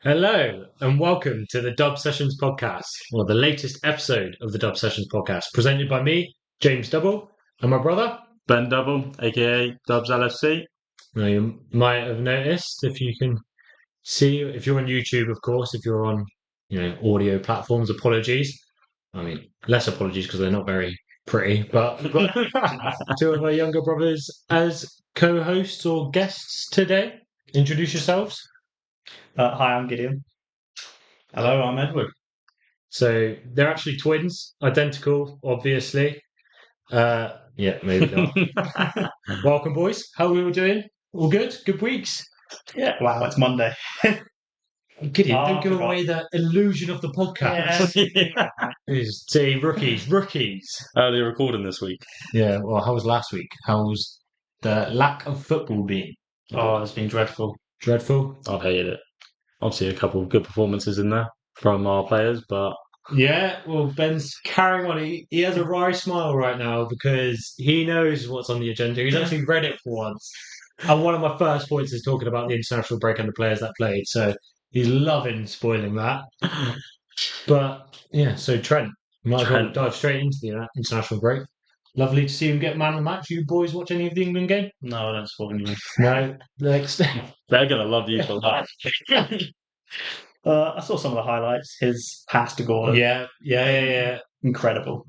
Hello and welcome to the Dub Sessions podcast, or the latest episode of the Dub Sessions podcast, presented by me, James Double, and my brother Ben Double, aka Dubs LFC. Now, you might have noticed if you can see, if you're on YouTube, of course, if you're on, audio platforms, apologies. I mean, less apologies because they're not very pretty, but we've got two of our younger brothers as co-hosts or guests today. Introduce yourselves. Hi, I'm Gideon. Hello, I'm Edward. So they're actually twins, identical, obviously. Yeah, maybe not. Welcome, boys. How are we all doing? All good? Good weeks? Yeah. Wow, it's Monday. Gideon, Oh, don't I give forgot. away the illusion of the podcast. See, rookies. Early recording this week. Yeah, well, how was last week? How was the lack of football been? Oh, it's been dreadful. Dreadful? I've hated it. Obviously, a couple of good performances in there from our players, but Yeah, well, Ben's carrying on. He has a wry smile right now because he knows what's on the agenda. He's actually read it for once. And one of my first points is talking about the international break and the players that played. So he's loving spoiling that. But yeah, so Trent, might as well Trent. dive straight into the international break. Lovely to see him get man of the match. You boys watch any of the England game? No, I don't support you. No. Next. they're going to love you for that. I saw some of the highlights. His pass to Gordon. Yeah. Incredible.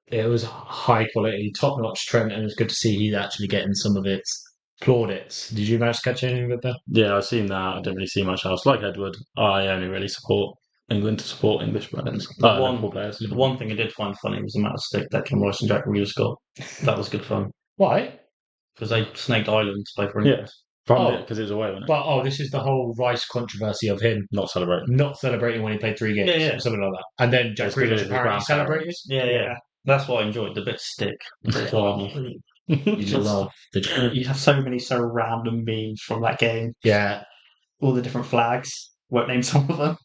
It was high quality, top notch Trent, and it's good to see he's actually getting some of its plaudits. Did you manage to catch any of it there? Yeah, I've seen that. I didn't really see much else. Like Edward, I only really support England to support English players. Liverpool players. The one thing I did find funny was the amount of stick that Kim Royce and Jack Grealish got. That was good fun. Why? Because they snaked Ireland to play for England. Because it was away, wasn't it? But this is the whole Rice controversy of him Not celebrating. not celebrating when he played 3 games, Yeah. or something like that. And then Jack It's because Grealish of his apparently grandparents. celebrated. Yeah. That's what I enjoyed. The bit of stick. You love the You have so many random memes from that game. yeah. All the different flags. Won't name some of them.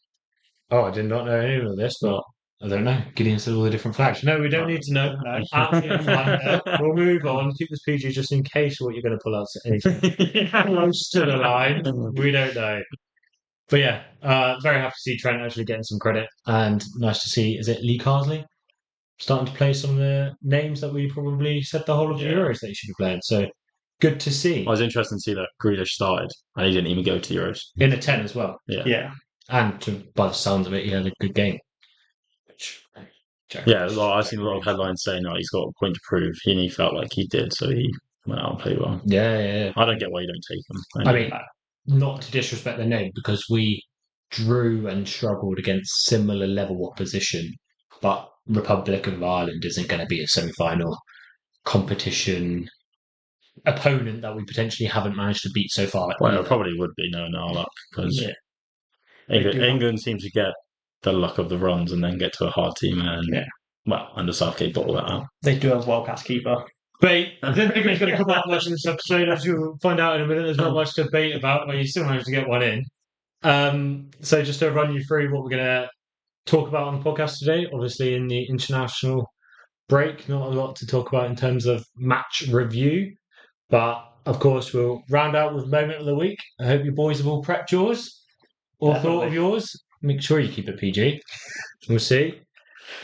Oh, I did not know any of this, but I don't know. Gideon said all the different flags. No, we don't need to know. No. Absolutely fine. We'll move on. Keep this PG just in case what you're going to pull out anything close to the line. We don't know. But yeah, very happy to see Trent actually getting some credit, and nice to see. Is it Lee Carsley starting to play some of the names that we probably said the whole of the Euros that he should be playing? So good to see. I was interested to see that Grealish started and he didn't even go to the Euros. In a 10 as well. Yeah. And by the sounds of it, he had a good game. I've seen a lot of headlines saying that he's got a point to prove. He felt like he did, so he went out and played well. Yeah. I don't get why you don't take him. I mean, not to disrespect the name, because we drew and struggled against similar level opposition, but Republic of Ireland isn't going to be a semi-final competition opponent that we potentially haven't managed to beat so far. Well, it probably would be knowing our luck, because Yeah. England seems to get the luck of the runs and then get to a hard team and under Southgate bottle that out. They do have a world-class keeper. But I don't think it's going to come out much in this episode, as you'll find out in a minute. There's not much to debate about, but you still managed to get one in. So just to run you through what we're going to talk about on the podcast today, obviously in the international break, not a lot to talk about in terms of match review, but of course we'll round out with moment of the week. I hope you boys have all prepped yours or thought of yours. Make sure you keep it PG. We'll see.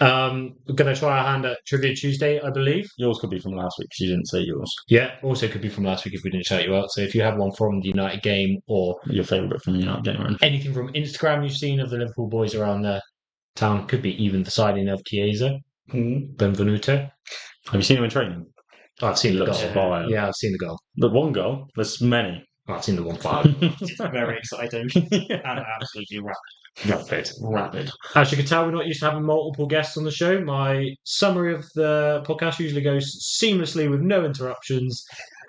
We're going to try our hand at Trivia Tuesday, I believe. Yours could be from last week because you didn't say yours. Yeah, also could be from last week if we didn't shout you out. So if you have one from the United game or Your favourite from the United game, right? anything from Instagram you've seen of the Liverpool boys around the town, could be even the signing of Chiesa, Benvenuto. Have you seen him in training? I've seen the Looks goal. fire. Yeah, I've seen the goal. The one goal. There's many. I've seen the 1-5. It's very exciting and absolutely rapid. As you can tell, we're not used to having multiple guests on the show. My summary of the podcast usually goes seamlessly with no interruptions.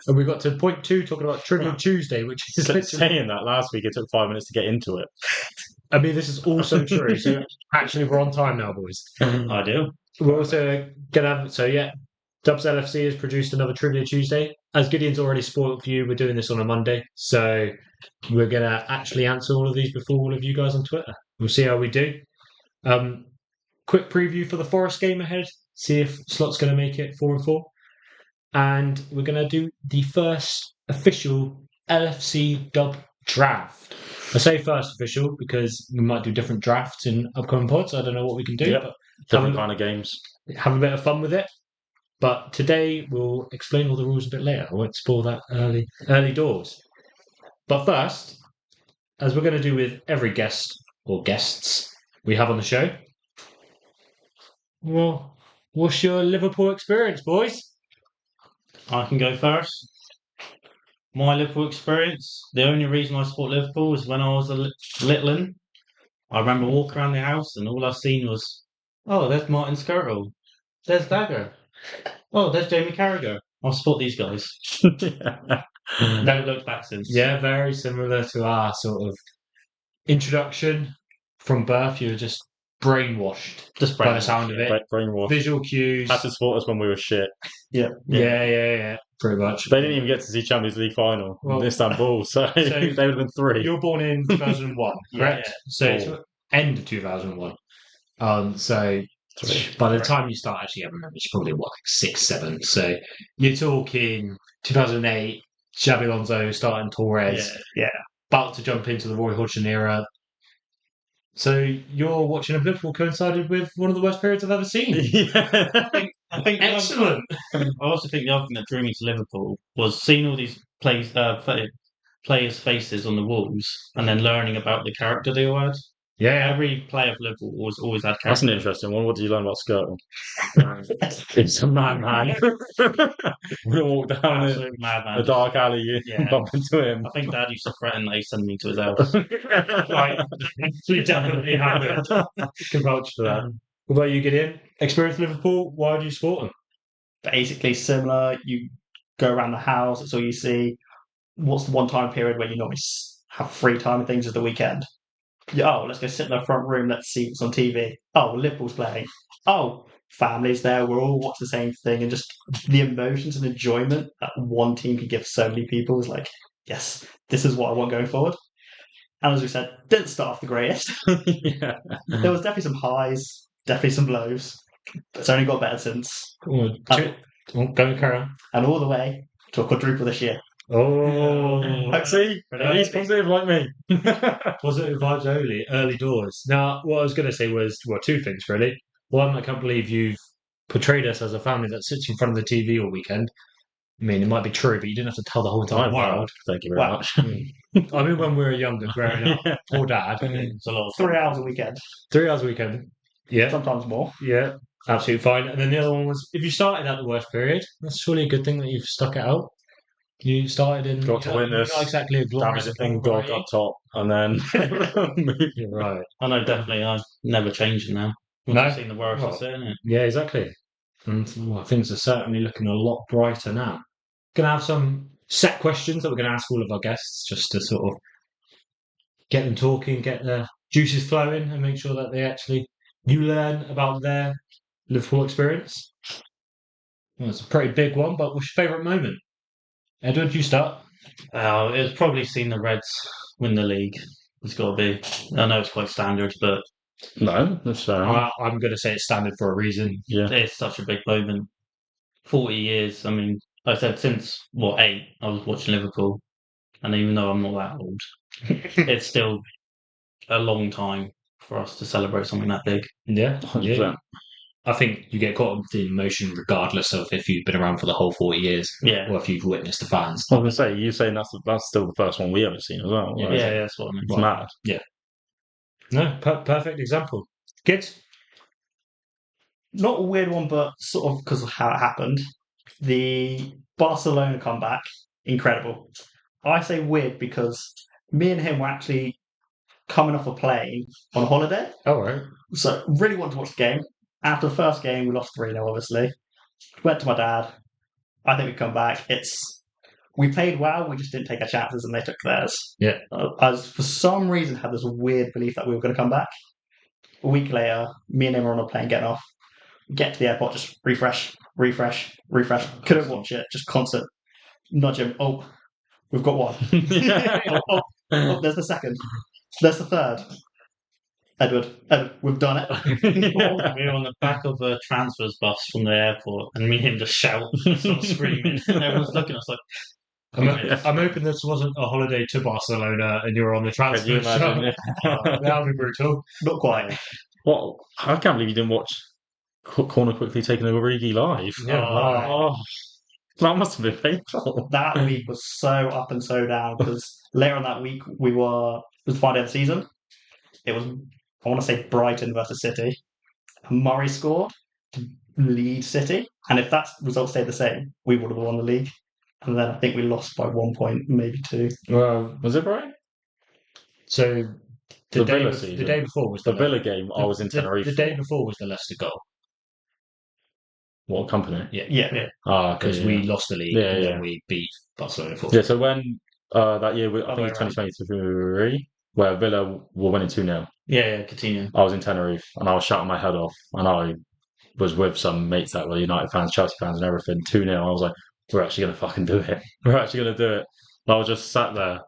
And we got to point 2 talking about Trivia Tuesday, which is literally... Saying that last week, it took 5 minutes to get into it. I mean, this is also true. So actually, we're on time now, boys. I do. We're also going to have... So yeah, Dubs LFC has produced another Trivia Tuesday. As Gideon's already spoiled for you, we're doing this on a Monday. So we're going to actually answer all of these before all of you guys on Twitter. We'll see how we do. Quick preview for the Forest game ahead. See if Slot's going to make it 4-4. And we're going to do the first official LFC Dub draft. I say first official because we might do different drafts in upcoming pods. I don't know what we can do, Yep. but Different kind of games. have a bit of fun with it. But today we'll explain all the rules a bit later. I won't spoil that early doors. But first, as we're going to do with every guest or guests we have on the show, well, what's your Liverpool experience, boys? I can go first. My Liverpool experience, the only reason I support Liverpool was when I was a littling. I remember walking around the house and all I seen was, oh, there's Martin Skirtle. There's Dagger. Oh, there's Jamie Carragher. I support these guys. Never looked back since. Yeah, very similar to our sort of introduction from birth. You were just brainwashed Just by the sound of it. Brainwash. Visual cues. Had to support us when we were shit. Yeah. Yeah, pretty much. They didn't even get to see Champions League final in Istanbul, so they would have been 3. You were born in 2001, correct? Yeah. So it's end of 2001. So 3. by the time you start actually having memories, probably like 6, 7. So you're talking 2008, Xabi Alonso starting Torres, about to jump into the Roy Hodgson era. So your watching of Liverpool coincided with one of the worst periods I've ever seen. I think Excellent. I also think the other thing that drew me to Liverpool was seeing all these players' faces on the walls and then learning about the character they all had. Yeah, Every player of Liverpool always had character. That's an interesting one. What did you learn about Skirtle? It's a madman. We walk down Absolute madman. the dark alley, you bump into him. I think Dad used to threaten that he'd send me to his house. right. We definitely have it. Can vouch for that. What about you, Gideon? Experience Liverpool? Why do you support them? Basically similar. You go around the house, that's all you see. What's the one time period where you normally have free time and things is the weekend? Oh, let's go sit in the front room, let's see what's on TV. Oh, Liverpool's playing. Oh, family's there, we're all watching the same thing, and just the emotions and enjoyment that one team can give so many people is like, yes, this is what I want going forward. And as we said, didn't start off the greatest. There was definitely some highs, definitely some lows. But it's only got better since. Go carry on. And all the way to a quadruple this year. See, he's positive like me. Positive vibes early doors. Now, what I was going to say was, well, 2 things really. One, I can't believe you've portrayed us as a family that sits in front of the TV all weekend. I mean, it might be true, but you didn't have to tell the whole entire world. Thank you very much. I mean, when we were younger, growing up, poor dad. It's a lot of 3 hours a weekend. 3 hours a weekend. Yeah. Sometimes more. Yeah, absolutely fine. And then the other one was, if you started at the worst period, that's surely a good thing that you've stuck it out. You started in... Got to witness. Not exactly a glorious thing, got up top, and then... You're right. I know, definitely. I'm never changing now. I've seen the worst it's in it. Yeah, exactly. And things are certainly looking a lot brighter now. Going to have some set questions that we're going to ask all of our guests just to sort of get them talking, get their juices flowing, and make sure that you learn about their Liverpool experience. Well, it's a pretty big one, but what's your favourite moment? Edward, you start. It's probably seen the Reds win the league. It's got to be. I know it's quite standard, but No, that's fair. I'm going to say it's standard for a reason. Yeah. It's such a big moment. 40 years. I mean, like I said, since 8, I was watching Liverpool, and even though I'm not that old, it's still a long time for us to celebrate something that big. Yeah, 100%. I think you get caught up with the emotion regardless of if you've been around for the whole 40 years or if you've witnessed the fans. I was going to say, you're saying that's still the first one we ever seen as well. Yeah, Right? that's what I mean. It's mad. Yeah. No, perfect example. Good. Not a weird one, but sort of because of how it happened. The Barcelona comeback, incredible. I say weird because me and him were actually coming off a plane on holiday. All right. So really wanted to watch the game. After the first game, we lost 3-0, obviously. Went to my dad. I think we come back. We played well, we just didn't take our chances and they took theirs. Yeah. I for some reason had this weird belief that we were going to come back. A week later, me and him are on a plane getting off. Get to the airport, just refresh. Couldn't watch it, just constant. Nudge him. Oh, we've got one. oh, there's the second. There's the third. Edward, we've done it. We were on the back of a transfers bus from the airport, and me and him just shout, sort of screaming, and everyone's looking at us like, I'm hoping this wasn't a holiday to Barcelona and you're on the Can you transfer imagine? shop. That would be brutal. Not quite. What? I can't believe you didn't watch Corner Quickly taking over Origi live. Yeah, Oh, that must have been painful. That week was so up and so down because later on that week it was the final day of the season. It was, I want to say, Brighton versus City. Murray scored to lead City, and if that result stayed the same, we would have won the league. And then I think we lost by 1 point, maybe 2. Well, Was it right? so The day, Villa the season. day before was The Villa game, I was in Tenerife. The day before was the Leicester goal. What company? Yeah. Ah, Because okay, we lost the league Yeah, and yeah. then we beat Barcelona 4. Yeah, so when that year, I Other think way it's 2023, where Villa were winning 2-0. Yeah, Coutinho. I was in Tenerife and I was shouting my head off, and I was with some mates that were United fans, Chelsea fans, and everything. 2-0. I was like, we're actually gonna fucking do it. We're actually gonna do it. And I was just sat there,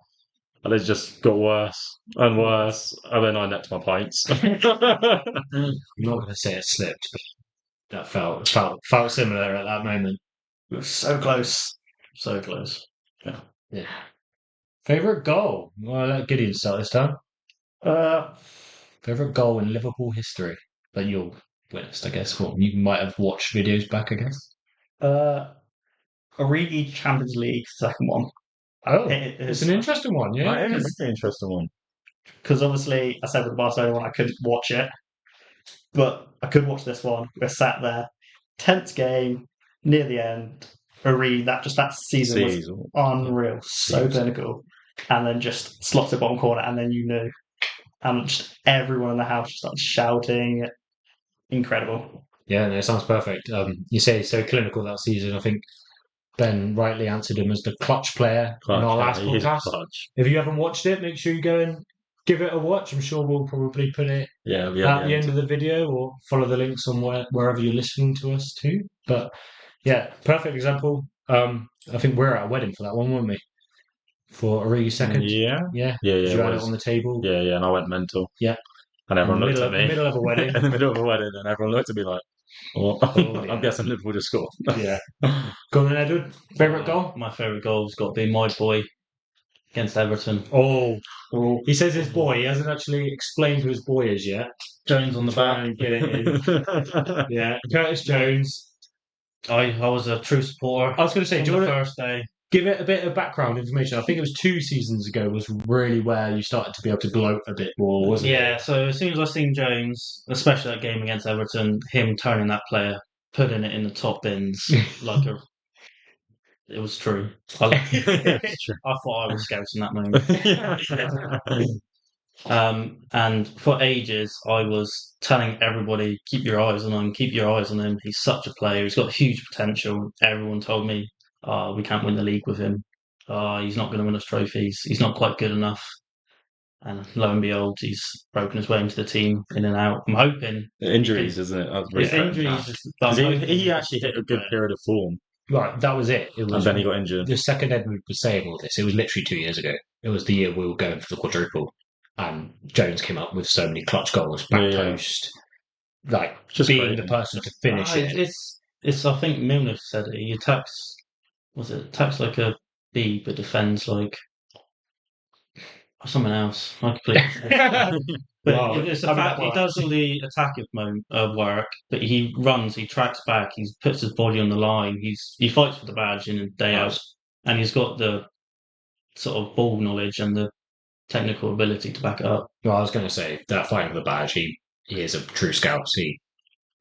and it just got worse and worse, and then I necked my pints. I'm not going to say it slipped, but that felt similar at that moment. It was so close. So close. Yeah. Favourite goal? Well, I'll let Gideon start this time. Uh, Favourite goal in Liverpool history that you'll witnessed, I guess. Well, you might have watched videos back, I guess. Origi Champions League second one. Oh, It it's is- an interesting one, yeah. That is an interesting one. Because obviously, I said with the Barcelona one, I couldn't watch it, but I could watch this one. We're sat there, tense game near the end. That season was unreal, so clinical, and then just slots it bottom corner, and then you knew, and just everyone in the house just started shouting. Incredible. Yeah, no, it sounds perfect. You say so clinical that season. I think Ben rightly answered him as the clutch player in our last He is podcast. clutch. If you haven't watched it, make sure you go and give it a watch. I'm sure we'll probably put it Yeah, at the end of the video or follow the links on wherever you're listening to us too. But yeah, perfect example. I think we're at a wedding for that one, weren't we? For Origi's second. Yeah. Yeah. Yeah, You had it it was. on the table. Yeah, and I went mental. Yeah. And everyone in looked the at me. middle of a wedding. In the middle of a wedding, and everyone looked at me like, oh, yeah. I'm guessing Liverpool just scored. Yeah. Go on then, Edward. Favourite goal? My favourite goal's got to be my boy against Everton. Oh. He says his boy. He hasn't actually explained who his boy is yet. Jones on the Try back. and get it in. Yeah. Curtis Jones. I was a true supporter. I was going to say, on do you the want to first day. give it a bit of background information? I think it was 2 seasons ago was really where you started to be able to gloat a bit more, wasn't it? Yeah, so as soon as I seen Jones, especially that game against Everton, him turning that player, putting it in the top bins like a. It was true. I thought I was scouting that moment. And for ages, I was telling everybody, keep your eyes on him, keep your eyes on him. He's such a player. He's got huge potential. Everyone told me, we can't win the league with him. He's not going to win us trophies. He's not quite good enough. And lo and behold, he's broken his way into the team, in and out. I'm hoping. Injuries, isn't it? That's really His injuries. Because he actually hit a good period of form. Right, that was it. It was, And then he got injured. The second Edward was saying all this, it was literally 2 years ago. It was the year we were going for the quadruple. And Jones came up with so many clutch goals, back post, like Just being great. the person to finish it. It's. I think Milner said it. He attacks. Attacks like a bee, but defends like someone else. I completely. But Wow. it's the fact he works. does all the attacking work, but he runs, he tracks back, he puts his body on the line. He fights for the badge in and day out, and he's got the sort of ball knowledge and the technical ability to back it up. Well, I was going to say that fighting for the badge, he is a true scout. He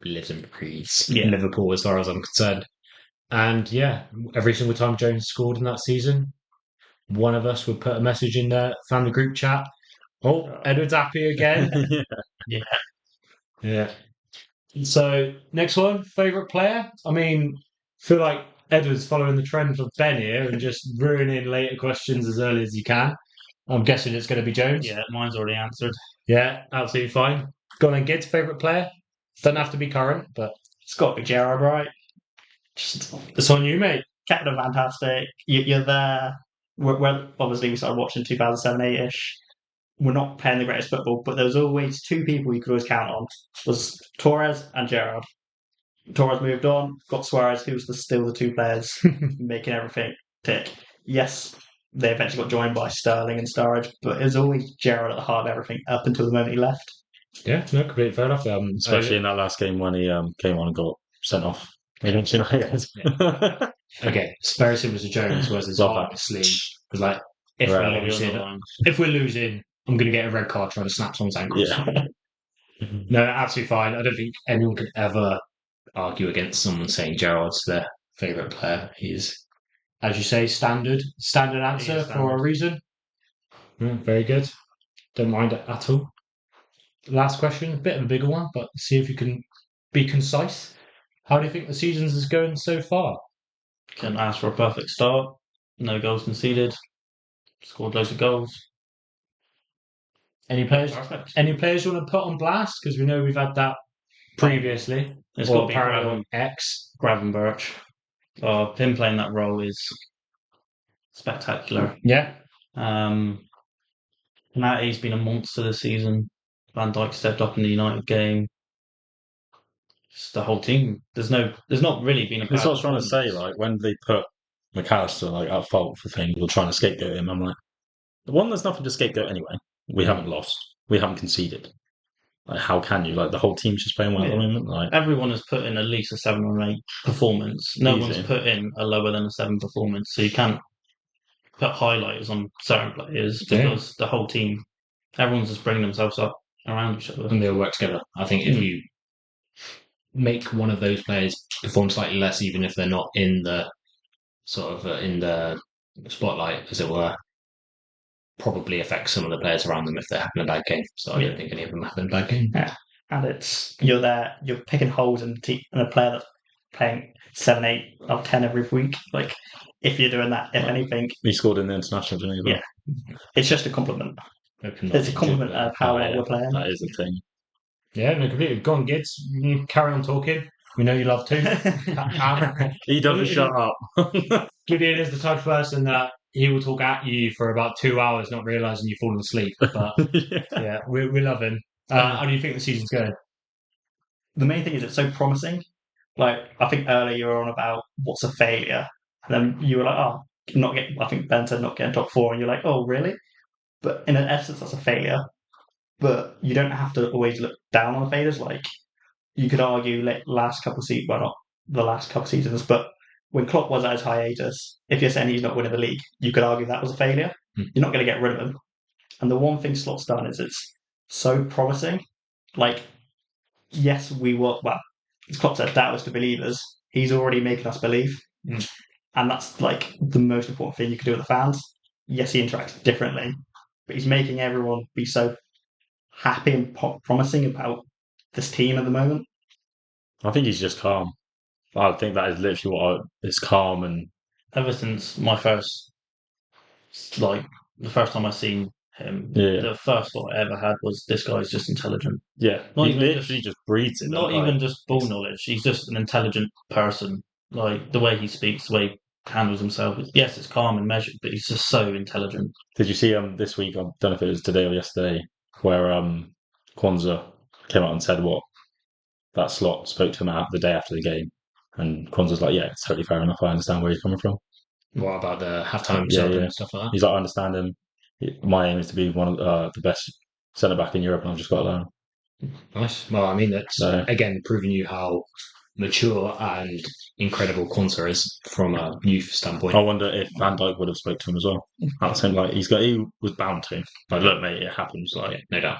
lives and breathes Liverpool, as far as I'm concerned. And yeah, every single time Jones scored in that season, one of us would put a message in the family group chat. Oh, Edward's happy again. Yeah. So next one, favourite player. I mean, feel like Edward's following the trend of Ben here and just ruining later questions as early as you can. I'm guessing it's going to be Jones. Yeah, mine's already answered. Yeah, absolutely fine. Go on and Gids, favourite player. Doesn't have to be current, but It's got to be Gerrard, right? Just it's on you, mate. captain, fantastic. You're there. We're obviously we started watching 2007-8ish. We're not playing the greatest football, but there was always 2 people you could always count on. Was Torres and Gerrard. Torres moved on, got Suarez, who was still the 2 players making everything tick. Yes, they eventually got joined by Sterling and Sturridge, but it was always Gerrard at the heart of everything up until the moment he left. Yeah, no, completely fair enough. Especially in that last game when he came on and got sent off against United. Okay, it's very similar to Jones, whereas his Love heart that. in his sleeve was like, if Right. we're Bobby on the losing, line. I'm going to get a red card trying to snap someone's ankles. Yeah. No, absolutely fine. I don't think anyone could ever argue against someone saying Gerrard's their favourite player. He's, as you say, standard answer is for a standard. reason. Yeah, very good. Don't mind it at all. Last question, a bit of a bigger one, but see if you can be concise. How do you think the season's is going so far? Can ask for a perfect start. No goals conceded. Scored loads of goals. Any players? Perfect. Any players you want to put on blast? Because we know we've had that previously. It's Or got to be apparently on X. Gravenberch. Him playing that role is spectacular. Yeah. Matty's been a monster this season. Van Dijk stepped up in the United game. Just the whole team. There's not really been a. That's bad what I was trying to say. performance. Like when they put McAllister like at fault for things or trying to scapegoat him, I'm like, one, there's nothing to scapegoat anyway. We haven't lost. We haven't conceded. Like, how can you? Like the whole team's just playing well at the moment. Like, Everyone has put in at least a 7 or 8 performance. No Easy. one's put in a lower than a 7 performance. So you can't put highlighters on certain players because the whole team, everyone's just bringing themselves up around each other. And they all work together. I think if you make one of those players perform slightly less, even if they're not in the sort of in the spotlight, as it were, probably affects some of the players around them if they're having a bad game. So I don't think any of them having a bad game. Yeah. And it's you're picking holes in a player that's playing 7, 8 out of 10 every week. Like if you're doing that, if anything, he scored in the international, didn't he? Yeah. it's just a compliment. It's a compliment of how well we're playing. That is the thing. Yeah, no, completely. Go on, Gids. You carry on talking. We know you love to. He doesn't shut up. Gideon is the type of person that he will talk at you for about 2 hours, not realising you've fallen asleep. But yeah, we love him. How do you think the season's going? The main thing is it's so promising. Like I think earlier you were on about what's a failure, and then you were like, oh, not get. I think Ben said not getting top 4, and you're like, oh, really? But in essence, that's a failure. But you don't have to always look down on the failures. Like you could argue, like last couple of seasons, well, not the last couple of seasons, but when Klopp was at his hiatus, if you're saying he's not winning the league, you could argue that was a failure. You're not going to get rid of him. And the one thing Slott's done is it's so promising. Like, yes, we were, well, as Klopp said, doubters to believers. He's already making us believe. And that's like the most important thing you can do with the fans. Yes, he interacts differently, but he's making everyone be so happy and promising about this team at the moment. I think he's just calm. I think that is literally what is calm and Ever since my first, like the first time I seen him, the first thought I ever had was this guy's just intelligent. Yeah, Not he even literally just breathes it. Not even just ball knowledge. He's just an intelligent person. Like the way he speaks, the way he handles himself. Yes, it's calm and measured, but he's just so intelligent. Did you see this week? I don't know if it was today or yesterday, where Kwanzaa came out and said what that Slot spoke to him the day after the game, and Kwanzaa's like, yeah, it's totally fair enough. I understand where he's coming from. What about the halftime and stuff like that? He's like, I understand him. My aim is to be one of the best centre back in Europe, and I've just got to learn. Nice. Well, I mean, that's again proving you how mature and incredible Kwanzaa is from a youth standpoint. I wonder if Van Dijk would have spoke to him as well. At the same, like he was bound to. Like, look, mate, it happens. Like, no doubt.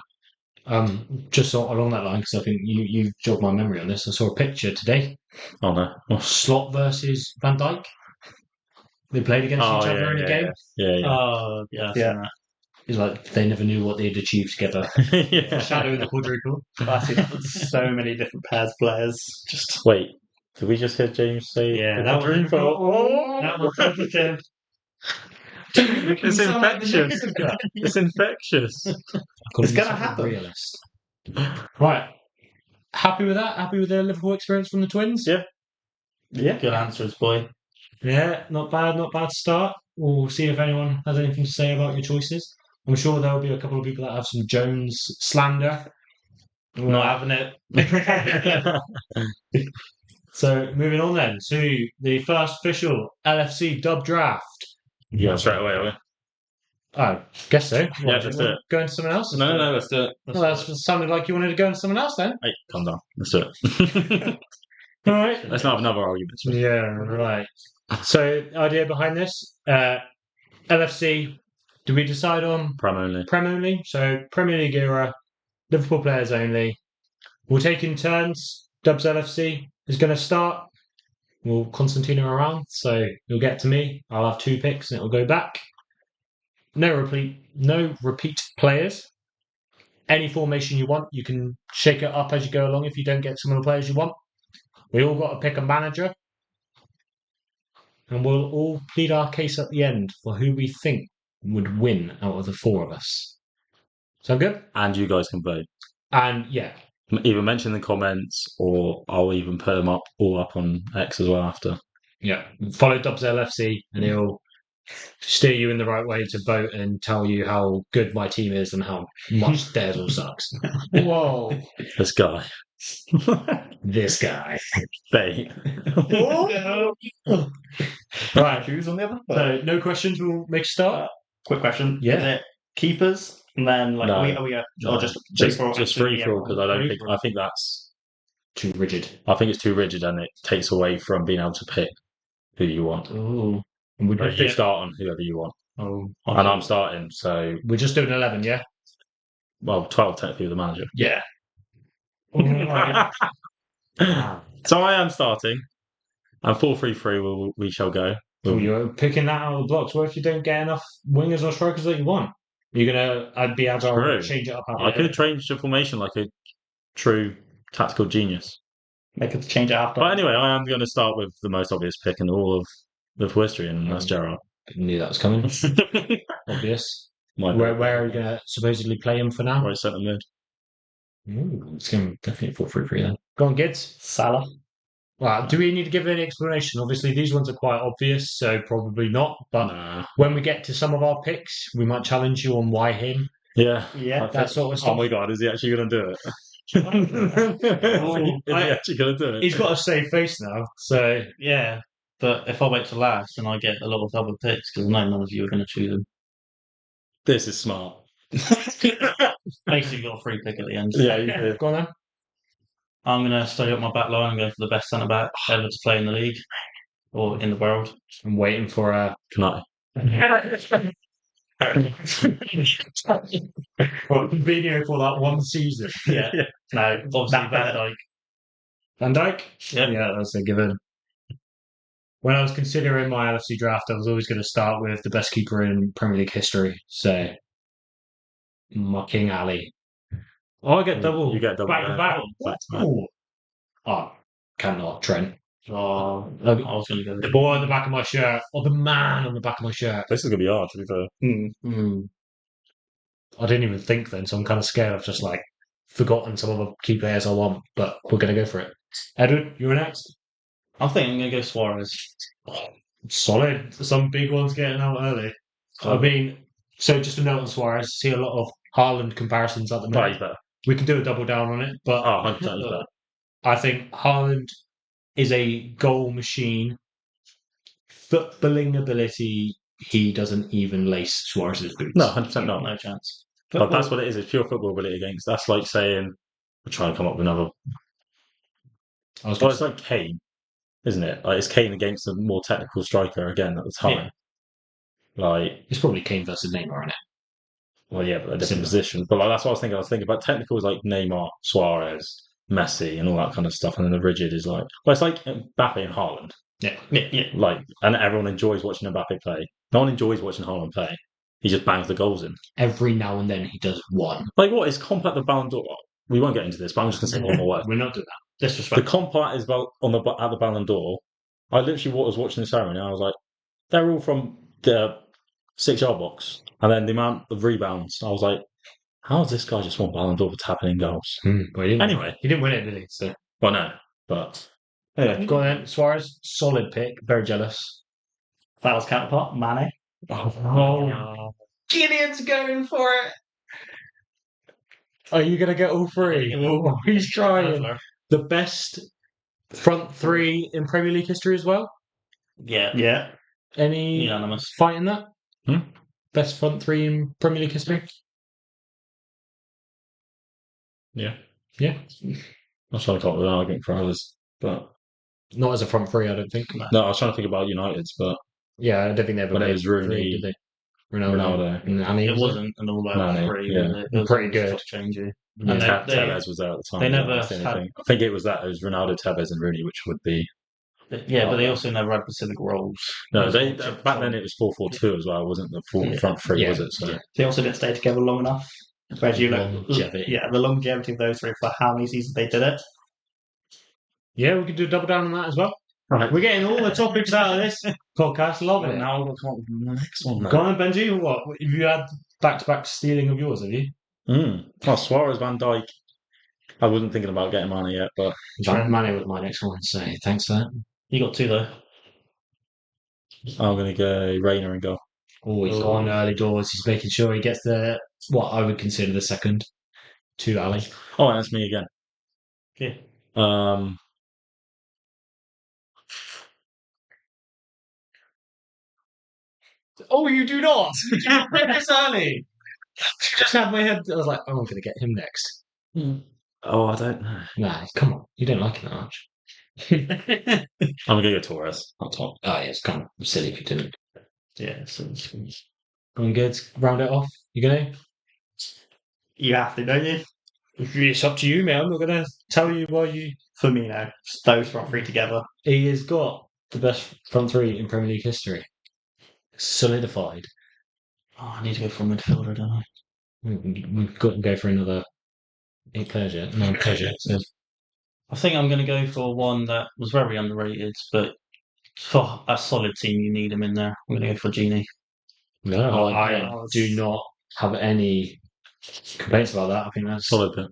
Just along that line, because I think you've jogged my memory on this. I saw a picture today. Oh no, Slot versus Van Dijk. They played against each other in a game. Yeah. Oh, yeah. It's like they never knew what they'd achieved together. Shadow the quadruple. I see so many different pairs of players. Just wait. Did we just hear James say? Yeah, that was that was sensitive. It's infectious. It's infectious. It's gonna happen. Realist. Right. Happy with that? Happy with the Liverpool experience from the Twins? Yeah. Good answers, boy. Yeah, not bad start. We'll see if anyone has anything to say about your choices. I'm sure there'll be a couple of people that have some Jones slander. Not having it. So moving on then to the first official LFC dub draft. Yeah, straight away, are we? I guess so. Yeah, let's do it. Go into someone else? No, let's do it. Well, that sounded like you wanted to go into someone else then. Hey, calm down. Let's do it. All right. Let's not have another argument. Yeah, right. So, idea behind this, LFC. Do we decide on Prem only. Prem only? So, Premier League era, Liverpool players only. We'll take in turns. Dubs LFC is going to start. We'll Constantino around, so you'll get to me. I'll have 2 picks and it'll go back. No repeat players. Any formation you want, you can shake it up as you go along if you don't get some of the players you want. We all got to pick a manager. And we'll all plead our case at the end for who we think would win out of the 4 of us. Sound good? And you guys can vote. And yeah. Either mention in the comments or I'll even put them all up on X as well after. Yeah. Follow Dubs LFC and he'll steer you in the right way to vote and tell you how good my team is and how much theirs all sucks. Whoa. This guy. This guy. Bait. Right. Who's on the other? So, no questions. We'll make a start. Quick question. Yeah. Is it keepers? And then, like, No. are we No. or just free for all because I think that's Too rigid. I think it's too rigid and it takes away from being able to pick who you want. Ooh. And we Like, you start on whoever you want. Oh. And I'm starting, so We're just doing 11, yeah? well, 12 technically with the manager. Yeah. So I am starting. And 4-3-3 we shall go. So you're picking that out of the blocks. What if you don't get enough wingers or strikers that you want? I'd be able to True. change it up. I could change the formation like a true tactical genius. Make it change it after. But anyway, I am going to start with the most obvious pick in all of Liverpool history, and that's Gerrard. Knew that was coming. Obvious. My Where are you going to supposedly play him for now? right centre mid. Ooh, it's going to definitely 4-3-3 then. Go on, kids. Salah. Well, do we need to give any explanation? Obviously, these ones are quite obvious, so probably not. But Nah. when we get to some of our picks, we might challenge you on why him. Yeah. Yeah. That sort of stuff. Oh my god, is he actually going to do it? Oh, Is he actually going to do it? He's got a safe face now, so Yeah, but if I wait till last, then I get a lot of other picks because none of you are going to choose them. This is smart. Basically, got a free pick at the end. Yeah, you do. go on then. I'm going to study up my back line and go for the best centre back ever to play in the league or in the world. I'm waiting for a. Can I? Video for that one season. Yeah. No, obviously That Van Dijk. Van Dijk? Yeah. Yeah, that's a given. When I was considering my LFC draft, I was always going to start with the best keeper in Premier League history. So, my King Ali. Oh, I get double. You get double. Back to back. Back to back. Ooh. Oh, cannot, Trent. Oh, I was going to go. The boy on the back of my shirt. Or the man on the back of my shirt. This is going to be hard, to be fair. I didn't even think then, so I'm kind of scared. I've just forgotten some of the key players I want, but we're going to go for it. Edward, you're next. I think I'm going to go Suarez. Solid. Some big ones getting out early. I mean, so just a note on Suarez. See a lot of Haaland comparisons at the Right, moment. he's better. We can do a double down on it, but Oh, 100% he's better. I think Haaland is a goal machine. Footballing ability, he doesn't even lace Suarez's boots. No, 100% not. No chance. But that's what it is. It's pure football ability against. That's like saying, we'll try and come up with another. Well, it's like Kane, isn't it? Like, it's Kane against a more technical striker again at the time. Yeah. Like, it's probably Kane versus Neymar, isn't it? well, yeah, but a different Similar. position. But that's what I was thinking. I was thinking about technical is like Neymar, Suarez, Messi, and all that kind of stuff. And then the rigid is like, well, it's like Mbappe and Haaland. Yeah. Like, and everyone enjoys watching Mbappe play. No one enjoys watching Haaland play. He just bangs the goals in. Every now and then he does one. Like, what is compact the Ballon d'Or? We won't get into this, but I'm just going to say one more word. We're not doing that. The Disrespect. compact is at the Ballon d'Or. I literally was watching the ceremony and I was like, they're all from the 6-yard box. And then the amount of rebounds, I was like, how has this guy just won Ballon d'Or for tapping in goals? Well, he Anyway. didn't win it, did he? So. Well, no, but anyway. Go on then. Suarez, solid pick. Very jealous. Val's counterpart, Mane. Oh. Gideon's going for it. Are you going to get all three? Oh, he's trying. The best front three in Premier League history as well? Yeah. Yeah. Any Unanimous. fight in that? Hmm? Best front three in Premier League history? Yeah. Yeah. I'm trying to come up with an argument for others, but Not as a front three, I don't think. no, I was trying to think about United's, but Yeah, I don't think they ever when it played was three, Rooney, did they? Ronaldo. Ronaldo, And It wasn't an all-out Mane, three, yeah. was it? It was Pretty always good. stock-changey. Yeah. And Tevez was there at the time. they as well, never that's the only had- thing. I think it was Ronaldo, Tevez, and Rooney, which would be Yeah, but they also never had specific roles. no. It was all chip Back then top. it was 4-4-2 as well. It wasn't the full Yeah. front three, Yeah. was it? So They also didn't stay together long enough. Whereas you look, Longevity. the longevity of those three for how many seasons they did it. Yeah, we could do a double down on that as well. right. We're getting all the topics out of this podcast. Love it. Now we'll come up with the next one. Go on, Benji. What have you had back-to-back stealing of yours? Have you? Oh, Suarez, Van Dijk. I wasn't thinking about getting Mane yet, but Mane was my next one. So thanks for that. You got two though. I'm going to go Reina and goal. Oh, he's gone early doors. He's making sure he gets the what I would consider the second to Ali. Oh, and that's me again. Yeah. Oh, you do not. It's Ali. You just had my head. I was like, oh, I'm going to get him next. Oh, I don't know. Nah, come on. You don't like him that much. I'm going to go Torres up top. Oh, yeah, it's kind of silly if you didn't. Yeah. So Going good. Round it off. You gonna? You have to, don't you? It's up to you, mate. I'm not gonna tell you why you. Firmino, just those front three together. He has got the best front three in Premier League history. Solidified. I need to go for a midfielder, don't I? We've got to go for another 8 players yet. 9 players yet. So. I think I'm going to go for one that was very underrated, but for a solid team, you need him in there. I'm going to go for Genie. No, I yeah. do not have any complaints about that. I think that's Solid bit.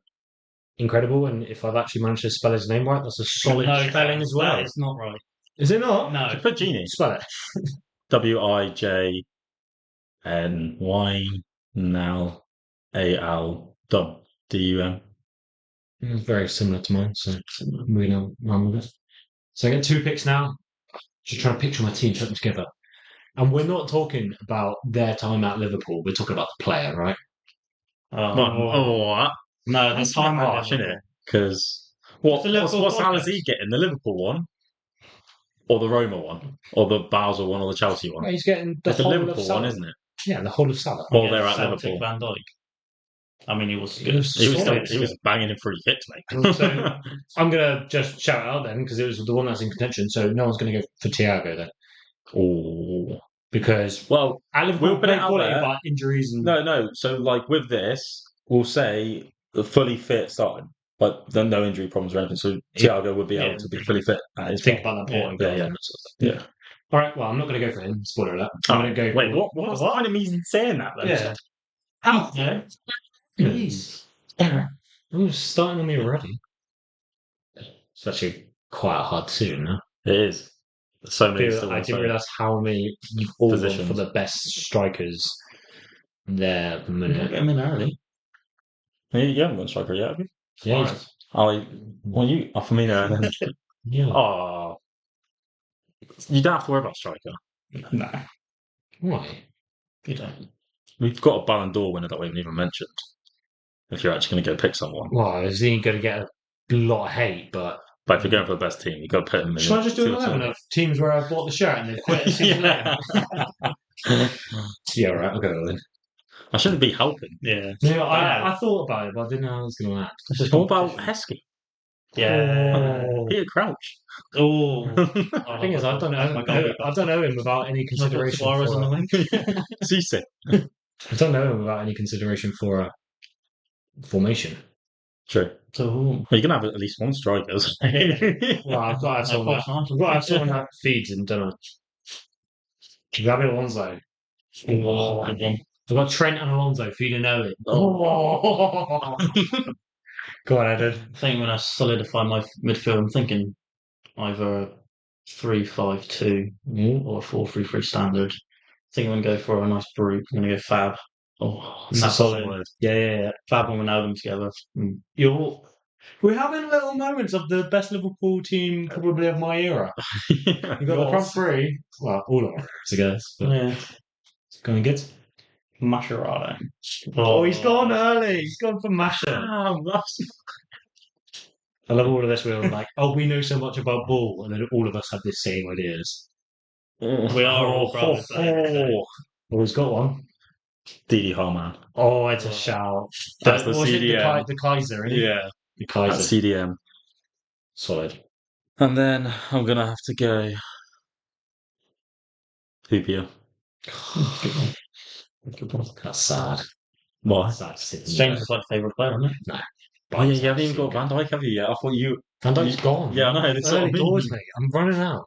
incredible. And if I've actually managed to spell his name right, that's a solid spelling as well. It's not right. Is it not? No. Put Genie. Spell it. WIJNY now ALDUM. Very similar to mine, so we're going to run with it. So I get 2 picks now. Just trying to picture my team, put them together. And we're not talking about their time at Liverpool. We're talking about the player, right? What? No, That's the time at harsh, isn't Liverpool. it? Because It's a Liverpool what style is podcast. he getting? The Liverpool one? Or the Roma one? Or the Basel one or the Chelsea one? Well, he's getting the It's the whole Liverpool of Salah. one, isn't it? Yeah, the whole of Salah. Well, Yeah, they're at Celtic Liverpool. Van Dijk. I mean, he was He good. was He was, solid. he was banging in free hits, mate. So I'm going to just shout it out then because it was the one that's in contention. So no one's going to go for Thiago then. Oh. Because Well, at Liverpool, we'll put it played out quality, there. but injuries and no. So, like, with this, we'll say the fully fit starting. But then no injury problems or anything. So Thiago would be able to be fully fit at his think prime. about that point. Yeah. Yeah. All right. Well, I'm not going to go for him. Spoiler alert. I'm going to go. Wait, what was the point of me saying that then? Yeah. How? Yeah. Please. I'm starting on me already. It's actually quite a hard decision now. It is. So many still I want to didn't say. realise how many you've all gone Positions. for the best strikers there at the minute. Get him in early. You haven't got a striker yet, have you? Yeah. Suarez. Firmino, and then Yeah. oh, you don't have to worry about striker. No. Why? You don't. We've got a Ballon d'Or winner that we haven't even mentioned. If you're actually going to go pick someone, Well, is he going to get a lot of hate? But but if you're going for the best team, you've got to put him in. should I just do two or 11 two. of teams where I've bought the shirt and they've quit a season later? Yeah, all right. I'll go then. I shouldn't be helping. Yeah. No, I thought about it, but I didn't know how I was going to act. This is What about competition. Heskey? Yeah. Peter Crouch. Oh. The thing is, I don't know him without any consideration. Suarez on the wing. Cisse. I don't know him without any consideration for a formation. True. So, Well, you can have at least one striker. Well, I've got to have someone that feeds and don't know. Gabriel Alonso. Oh, I've got Trent and Alonso feeding Owen. Oh. Go on, Ed. I think when I solidify my midfield, I'm thinking either 3-5-2 or a 4-3-3 standard. I think I'm going to go for a nice brute. I'm going to go Fab. Oh, And that's solid. solid. Yeah. Fab and Ronaldo together. You're We're having little moments of the best Liverpool team probably of my era. You've got the front Yours. three. Well, all of our eras, I guess. But Yeah. going good. Mascherano. Oh, he's gone early. He's gone for Masher. I love all of this. We're like, oh, we know so much about ball, and then all of us have the same ideas. We are all brothers. Oh, he's got one. Didi Harman. Oh, it's a shout. That's the Was it CDM. the Kaiser, isn't it? Yeah. The That's Kaiser. CDM. Solid. And then I'm gonna have to go Hoopier. That's sad. Why? Sad to sit in James is like favourite player, isn't it? Oh yeah, you haven't even got Van Dijk, have you yet? I thought you. Van Dijk's gone. Yeah, I know. That's what I Early mean. doors, mate. I'm running out.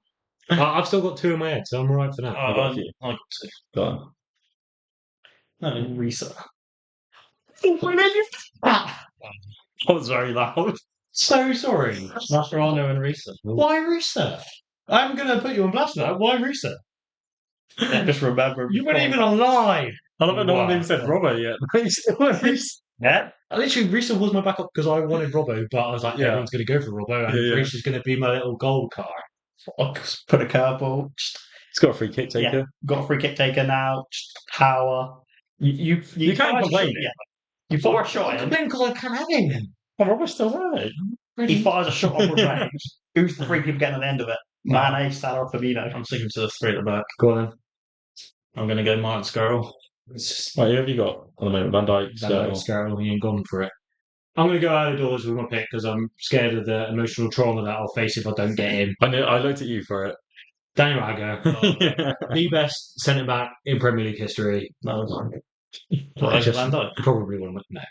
I've still got 2 in my head, so I'm alright for now. I got a few. I got two. Go on. No, Risa. That was very loud. So sorry. Mascherano and Risa. Why Rooster? I'm going to put you on blast now. Why Rooster? Just remember. You weren't even alive. I love it. No one Wow. even said Robbo yet. Yeah. Literally, Rooster was my backup because I wanted Robbo, but I was like, Yeah. everyone's going to go for Robbo, and Yeah. Rooster's going to be my little gold card. Put a curveball. It's got a free kick taker. Yeah. Got a free kick taker now. Just power. You You can't fire a complain. shot- Yeah. You fire a shot in. because I can't have him. Oh, Robbo's still there. He fires a shot off the range. Who's the 3 people getting at the end of it? Mane, Salah, Firmino. I'm sticking to the three at the back. Go on then. I'm going to go Martin Skirrell. It's just Right, who have you got at the moment? Van Dijk, Skirtle. Scarrow, he ain't gone for it. I'm going to go out of doors with my pick because I'm scared of the emotional trauma that I'll face if I don't get him. I looked at you for it. Danny Rago, Yeah. the best centre back in Premier League history. No, I just- Van Dijk. Probably one of my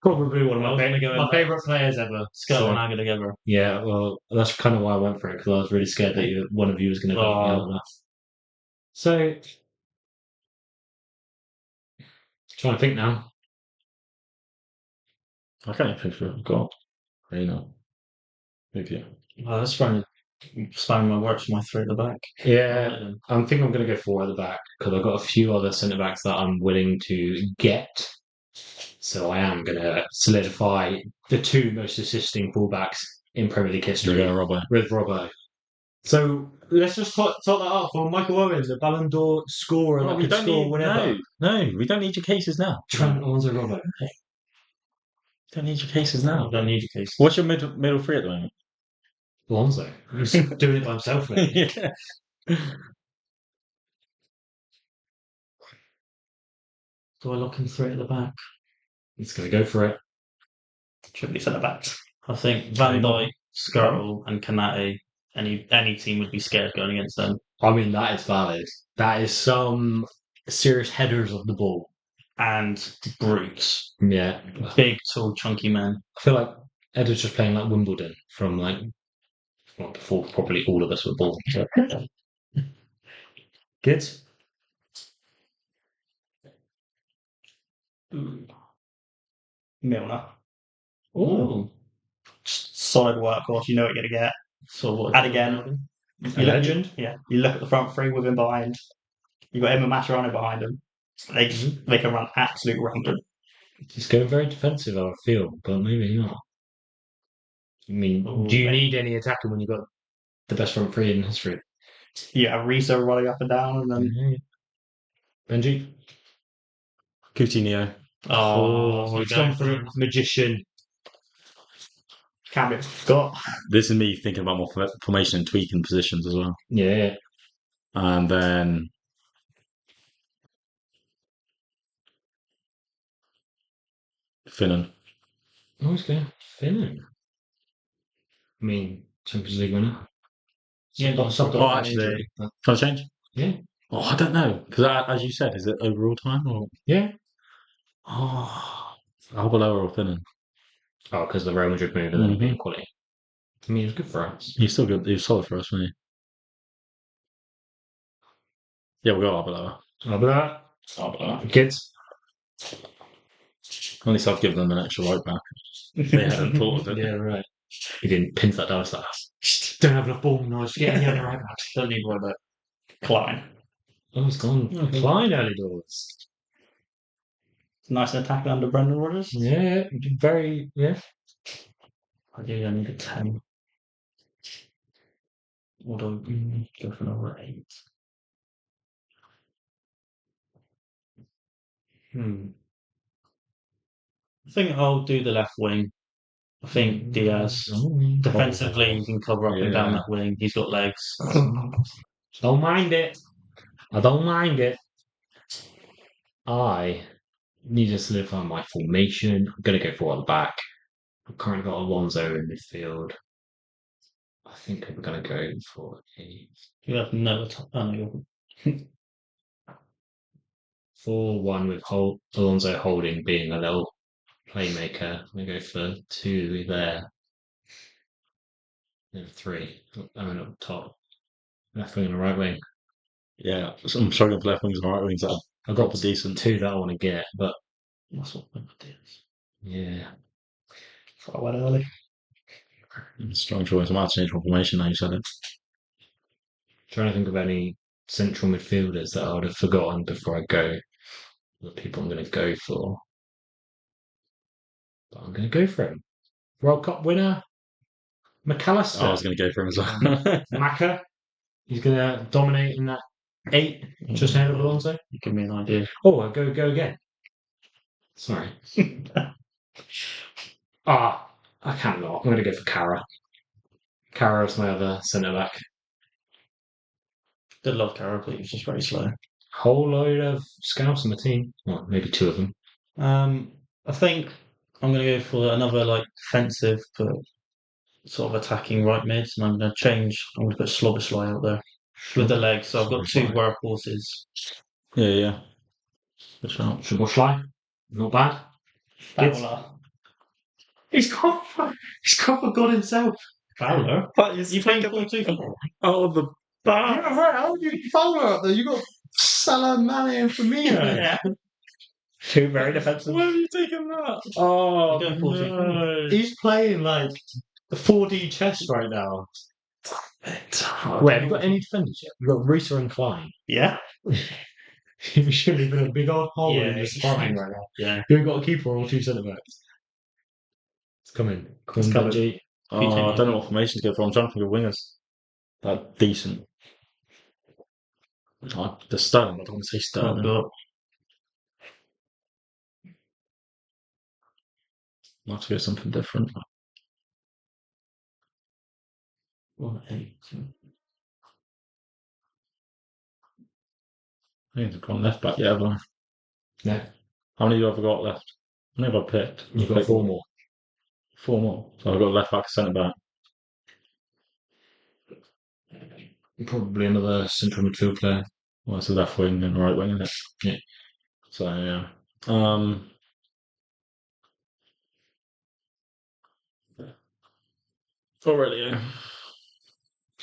probably one of I was gonna go in my that. favourite players ever. Skirrell So, and Agger together. yeah, well, that's kind of why I went for it because I was really scared that one of you was going to back me Oh. up enough. So, trying to think now. I can't even think of it. God. Reina. Maybe. Oh, that's funny. Spamming my works for my three at the back. Yeah, I think I'm going to go 4 at the back because I've got a few other centre backs that I'm willing to get. So I am going to solidify the 2 most assisting fullbacks in Premier League history Yeah, Robbo. with Robbo. So let's just top that up for Michael Owen, the Ballon d'Or scorer that could score whenever. No, we don't need your cases now. Trent Alonso Robbo. Don't need your cases I now. don't need your case. What's your middle three at the moment? Alonso. He's doing it by himself, mate. Yeah. Do I lock in three at the back? He's going to go for it. Should be centre backs. I think Van Dijk, Skirtle, and Kanate. Any team would be scared going against them. I mean, that is valid. That is some serious headers of the ball. And brutes. Yeah. Big, tall, chunky men. I feel like Ed was just playing like Wimbledon from like before probably all of us were born. So. Good. Milner. Ooh. Solid workhorse. You know what you're going to get. So what? And again, A legend. Yeah. You look at the front three with him behind. You've got him and Mascherano behind him. They can run absolute rampant. He's going very defensive, I feel, but maybe not. I mean, do you need any attacking when you've got the best front three in history? Yeah, Risa running up and down, and then Benji? Coutinho. Oh, he's gone for magician. can't be forgot. This is me thinking about more formation and tweaking positions as well. Yeah. And then Finnan. Oh, he's going Finnan. I mean, Champions League winner. Yeah, got subbed Oh, off actually, injury, but- can I change? Yeah. Oh, I don't know. Because as you said, is it overall time or? Yeah. Oh, Arbeloa or Finnan? Oh, because the Real Madrid move and then being quality. I mean, it was good for us. He's still good. He was solid for us, wasn't he? Yeah, we'll go Arbeloa. Arbeloa. Kids. At least I've given them an extra right back. They hadn't thought of it. Yeah, right. He didn't pin that down. It's like, don't have enough ball knowledge to get any other right back. Don't need right back. Klein. Oh, he's gone. Klein early doors. Nice and attacking under Brendan Rodgers. Yeah, very, yeah. Ideally, I need a 10. Or do I go for another 8? I think I'll do the left wing. I think Diaz. Defensively, he can cover up and down Yeah. that wing. He's got legs. Don't mind it. I don't mind it. I need to solidify my formation. I'm going to go for at the back. I've currently got Alonso in midfield. I think I'm going to go for a You have no attack. Oh, no, you're 4-1 with Alonso holding being a little playmaker. I'm going to go for 2 there. And 3. I'm up top. Left wing and right wing. Yeah, so I'm struggling for left wings and right wings. That I've got proper decent. 2 that I want to get, but that's what Diaz. yeah. I went early. Strong choice. I might change my formation now you said it. Trying to think of any central midfielders that I would have forgotten before I go. The people I'm going to go for. But I'm going to go for him. World Cup winner, McAllister. I was going to go for him as well. Maka. He's going to dominate in that 8, just ahead of Alonso. You give me an idea. Oh, I'll go again. Sorry. I can't not. I'm going to go for Kara. Kara is my other centre back. Did love Carroll, but he was just very slow. Whole load of scouts on the team. Well, maybe 2 of them. I think I'm going to go for another like defensive but sort of attacking right mid, and I'm going to change. I'm going to put Slobosly out there with the legs. So I've got 2 workhorses. yeah. Good shout. Szoboszlai. Not bad. Fowler. He's got a god himself. Fowler. You playing 4-2-4? Oh, the Yeah, right. How would you get Fowler up there? You got Salah, Mane, and Firmino. Yeah. 2 very defensive. Where have you taken that? Oh, You're going 4-2-4. no. he's playing like 4D chess right now. Wait, have you got any defenders yet? You've got Rita and Klein. Yeah. You should leave a big old hole in Yeah, your spine right now. Yeah. You've got a keeper or 2 centre backs. It's coming. It's coming. Benji. Oh, I don't know what formation to go for. I'm trying to think of wingers. That decent. Oh, the Stone. I don't want to say Stone. Oh, I'll have to go something different. God. 8. I think I've gone left back yet, have I? No, How many have I got left? How many have I picked? you've got 4 more. 4 more. So I've got left back, centre back. Probably another central midfield player. Well, it's a left wing and right wing, isn't it? Yeah. So yeah. Aurelio.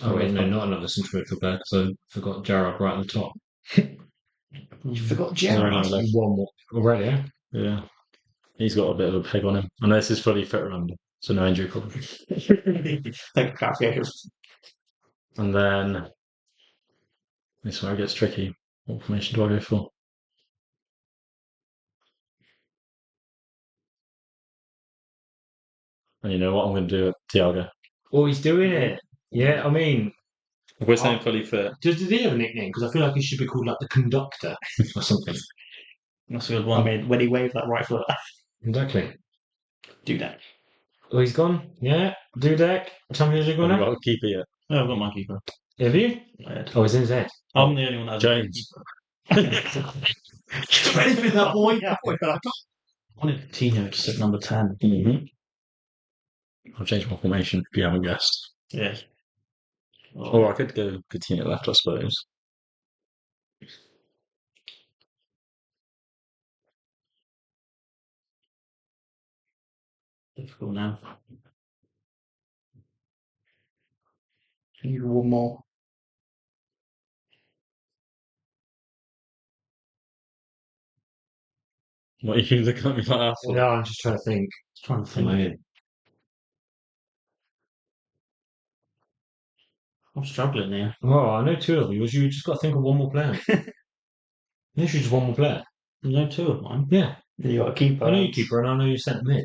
Oh wait, no, not another central midfield player because I forgot Gerard right at the top. You forgot Is Gerard. there anyone left? 1 more already. Yeah? Yeah. He's got a bit of a peg on him. And this is fully fit, remember. So no injury problem. Thank you. And then this is where it gets tricky. What formation do I go for? And you know what? I'm going to do it, Thiago. Oh, he's doing it. Yeah, I mean, We're saying fully fit. did he have a nickname? Because I feel like he should be called like the conductor or something. That's a good I one. mean, when he waved that right foot, Exactly. do that. Oh, he's gone. Yeah, Dudek. Champions League I've winner. got a keeper yet. Oh, I've got my keeper. Have you? Ed. Oh, he's in his head. I'm the only one that has James. Anything that boy. Yeah. I wanted Tino to sit number 10. Mm-hmm. I've changed my formation if you haven't guessed. Yeah. Or I could go Coutinho left, I suppose. Difficult now. Need 1 more. What are you looking at me like that for? No, I'm just trying to think. Trying to In my think. head. I'm struggling here. Well, I know 2 of you. You just got to think of 1 more player. Literally just 1 more player. You know 2 of mine. Yeah. You got a keeper. I know you keeper and I know you centre mid.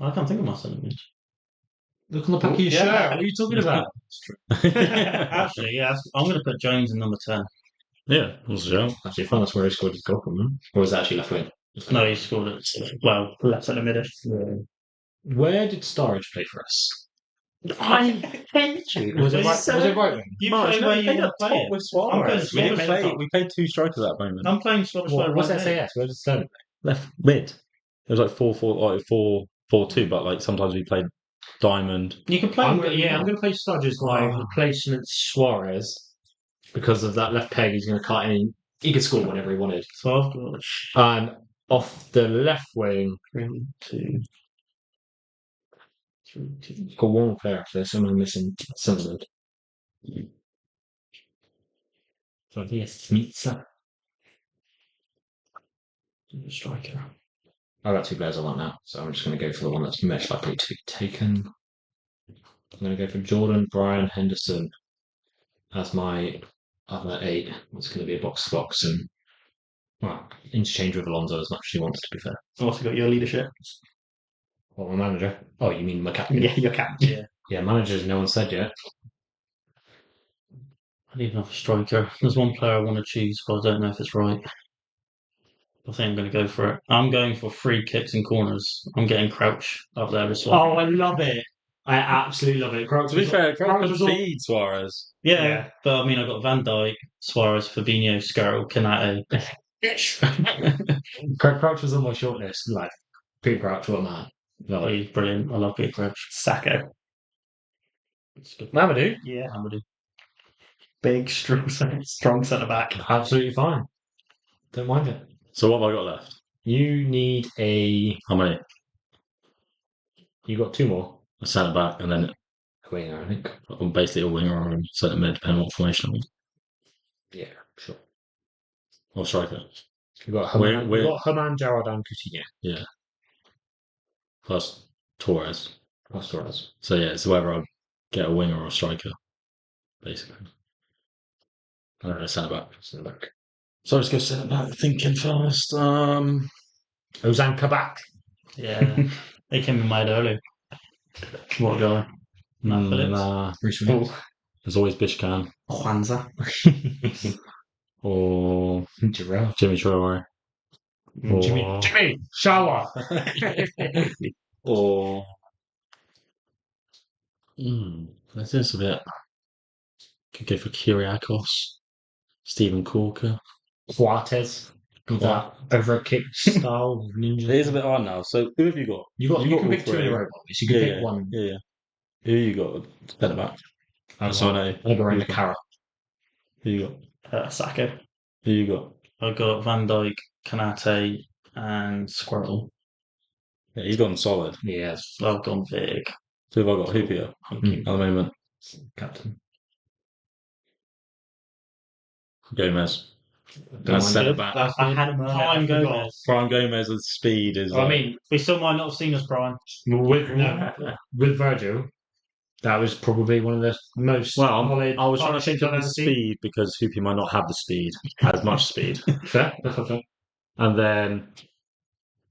I can't think of my centre mid. Look on the back of your Yeah. shirt. What are you talking about? Actually, yeah, I'm going to put Jones in number 10. Yeah, that's a shout. Actually, I found that's where he scored his goal from, man. Or was it actually left wing? No, he scored it. Well, Left centre mid. Where did Sturridge play for us? I hate you. Was it Well, right? Was it right wing? you March, play no, where we you played want up to play top it. with I'm going Suarez. We, didn't Suarez play, top. we played two strikers at that moment. I'm playing Scottish What was right SAS? Where did Sterling Left mid. It was like 4-4-2, but like sometimes we played diamond. You can play I'm wherever you I'm want. going to play Sturridge as my replacement Suarez because of that left peg. He's going to cut in. He could score whenever he wanted. So I've got And off the left wing, 3, 2, 3, 2. got one player after this. I'm missing Sunderland. So I think it's Smitsa. Striker. I've got two players I want now, so I'm just going to go for the one that's most likely to be taken. I'm going to go for Jordan Brian Henderson as my other 8. It's going to be a box to box and well, interchange with Alonso as much as he wants. To be fair, Also got your leadership. what my manager? Oh, you mean my captain? Yeah, your captain. Yeah. Yeah, managers. No one said yet. I need another striker. There's one player I want to choose, but I don't know if it's right. I think I'm going to go for it. I'm going for free kicks and corners. I'm getting Crouch up there as well. Oh, I love it. I absolutely love it. To be fair, Crouch was all- feed Suarez. Yeah, but I mean, I've got Van Dijk, Suarez, Fabinho, Skirtle, Kanate. Crouch was on my shortlist. Like Peter Crouch, what a man. Love Oh, it. he's brilliant. I love Peter Crouch. Sacco. It's good. Mamadou, Yeah. Amadou. Big, strong centre back. absolutely fine. Don't mind it. So what have I got left? You need a. How many? You got 2 more. A centre back and then A winger, I think. basically a winger or a centre mid, depending on what formation I'm in. Yeah, sure. Or striker. You got We're- Herman, we're- you got Herman, Gerrard, and Coutinho. Plus Torres. That's Torres. So yeah, it's whether I get a winger or a striker, basically. And then a centre back. Centre back. So let's go centre back. Thinking first. Ozan Kabak. Yeah, they came in my head earlier. What a guy. No, Phillips. Nah, Bruce Williams. there's always Bishkan Juanza. or Giroud. Jimmy Traore Jimmy, shower. or that's this a bit. Could go for Kyriakos, Stephen Corker. Juarez. With that overkick style ninja. It is a bit hard now. So who have you got? You can all pick 2 in three. a row, boys. You can pick one. Yeah. Who you got? Centre back. So I know. I'll go around the Who you carrot. Who you got? Sacco. Who you got? I got Van Dijk, Kanate, and Squirtle. Yeah, he's gone solid. Yes, I've gone big. So who have I got? Hoopia at the moment. captain. Gomez. Don't As mind centre it. back. That's I had him earlier. Prime I forgot. Gomez. Prime Gomez with speed is. I mean, We still might not have seen us, Brian. with Virgil, that was probably one of the most. well, solid I was trying to think partnerships of I've the ever seen. speed because Hoopie might not have the speed, as much speed. Fair. That's not fair. And then,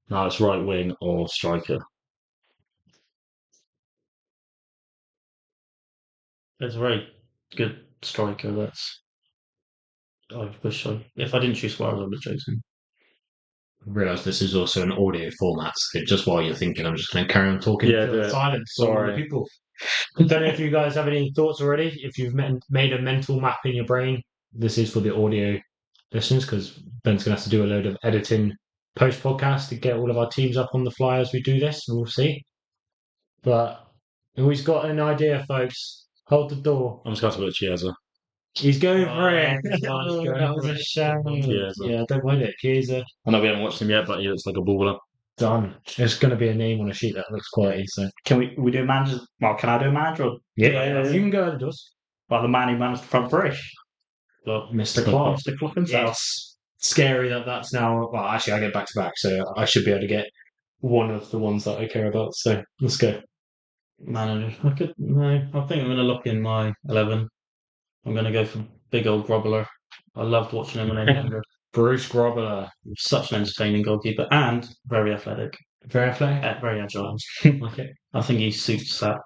no, it's right wing or striker. It's a very good striker. I wish if I didn't choose Suarez, I would have chosen. I realise this is also an audio format, so just while you're thinking, I'm just going to carry on talking. Yeah, in do it. silence. for all the Sorry. people. I don't know if you guys have any thoughts already. If you've made a mental map in your brain, this is for the audio listeners because Ben's going to have to do a load of editing post podcast to get all of our teams up on the fly as we do this, and we'll see. But who's got an idea, folks? Hold the door. I'm just going to put Chiesa. He's going for it. Oh, That was a shame. Chiesa. Yeah, I don't mind it. Chiesa. I know we haven't watched him yet, but he looks like a baller. Done. It's going to be a name on a sheet that looks quality. So Can we do a manager? Well, can I do a manager? Or, yeah. You can go ahead and do us. well, the man who managed the front three, Mr. Clark. Mr. Clough himself. It's scary that that's now. Well, actually, I get back to back, so I should be able to get one of the ones that I care about. So let's go. Manager. I think I'm going to look in my 11. I'm going to go for big old Grobbler. I loved watching him when I was younger. Bruce Grobbler. Such an entertaining goalkeeper and very athletic, Very athletic. very agile. Okay. I think he suits that.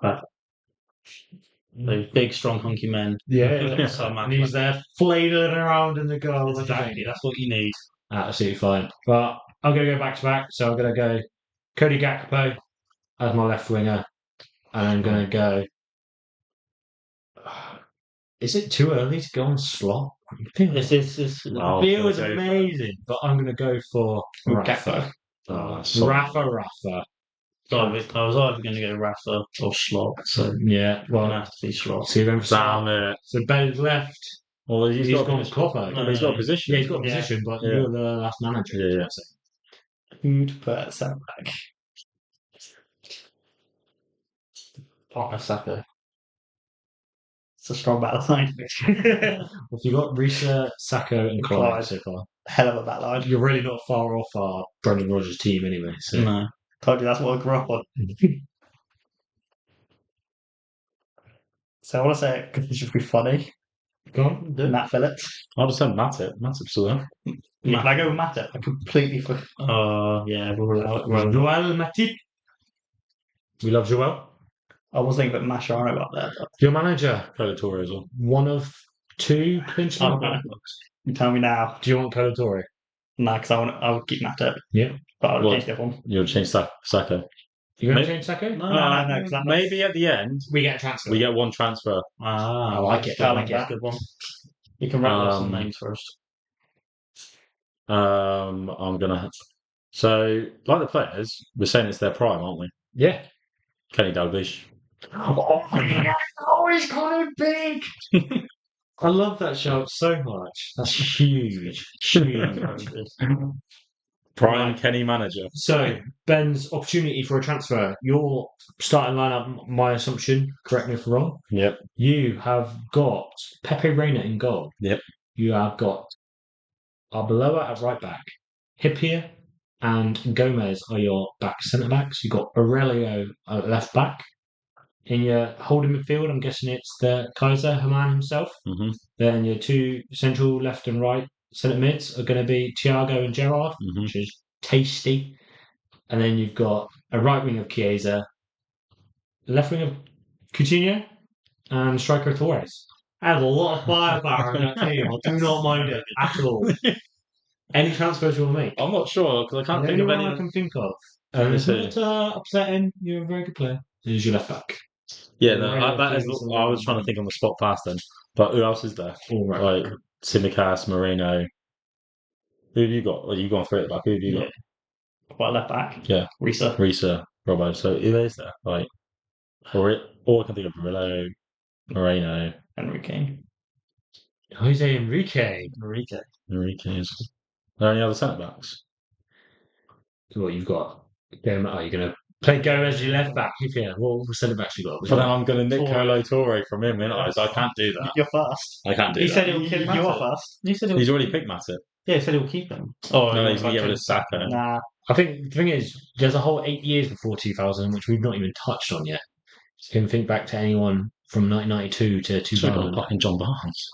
Those big, strong, hunky men. Yeah. So And he's there flailing around in the goal. Exactly. That's what you need. Absolutely fine. But I'm going to go back to back. So I'm going to go Cody Gakpo as my left winger. And I'm going to go. Is it too early to go on slot? This Oh, The feel is okay. amazing, but I'm going to go for Rafa. Sorry. Rafa. I was either going to go Rafa or Slot, so Yeah, going to well, have to be Slot. so you're going for Damn slot. it. So Ben's left. Well, He's gone copper. No, He's got a position. Yeah, he's got a Yeah. position, but Yeah. you're the last manager. Yeah. Who'd put at centre back? Partner Saka. It's a strong battle line. If you got Risa, Sacco, and Clyde Clyde. so far, Hell of a back line. you're really not far off our Brendan Rodgers team anyway. So No. Told you that's what I grew up on. So I want to say it because this should be funny. go on, do it. Matt Phillips. I'll just send Matip. Matip's still there. Can I go with Matt? I completely forgot. Yeah, well, Joel Matip. We love Joel. I was thinking about Mascherano up there. But Your manager, Predator as well. one of two clinched Oh, mark. you tell me now. Do you want Calatori? No, because I would keep Matt up. Yeah. But I would What? change the other one. You'll change Saka. You going Maybe- to change Sacco? No, because that Maybe at the end, We get a transfer. we get one transfer. I like it. I like That's it. a good one. You can rattle off some Um, names first. I'm gonna. So, like the players, we're saying it's their prime, aren't we? Yeah. Kenny Dalglish. Oh, he's kind of big. I love that shout so much. That's huge. Huge. Prime Kenny manager. So, Ben's opportunity for a transfer. Your starting lineup, my assumption, correct me if I'm wrong, Yep. you have got Pepe Reina in goal. Yep. You have got Arbeloa at right back. Hippier and Gomez are your back centre backs. You've got Aurelio at left back. In your holding midfield, I'm guessing it's the Kaiser Herman himself. Mm-hmm. Then your two central left and right centre mids are going to be Thiago and Gerrard, Mm-hmm. which is tasty. And then you've got a right wing of Chiesa, left wing of Coutinho, and striker Torres. That's a lot of firepower in that team. I do not mind it at all. Any transfers you want to make? I'm not sure because I can't The think only of one I any. can think of. And it's Who? not upsetting. You're a very good player. Is your left back. Yeah, no, Right, that is. things I was trying to think on the spot fast then. But who else is there? All right. Like Simicast, Moreno. Who have you got? Well, you've gone through it back. Who have you got? Well, left back. Yeah. Risa. Risa, Robbo. So who is there? Like, or I can think of Murillo, Moreno, Enrique. Jose Enrique. Enrique. Is there any other centre backs? What you've got? You're going to play Gomez as your left back. Yeah. What centre backs you got? But then I'm going to nick Colo Torre from him, innit? So I can't do that. You're first. I can't do He that. said he'll keep You're Matip. first. He said He's already picked Matip. Yeah, he said he'll keep him. Oh, No, he's going to get rid of Saka. Nah. I think the thing is, there's a whole 8 years before 2000, which we've not even touched on yet. So you can think back to anyone from 1992 to Should have 2000. got fucking John Barnes.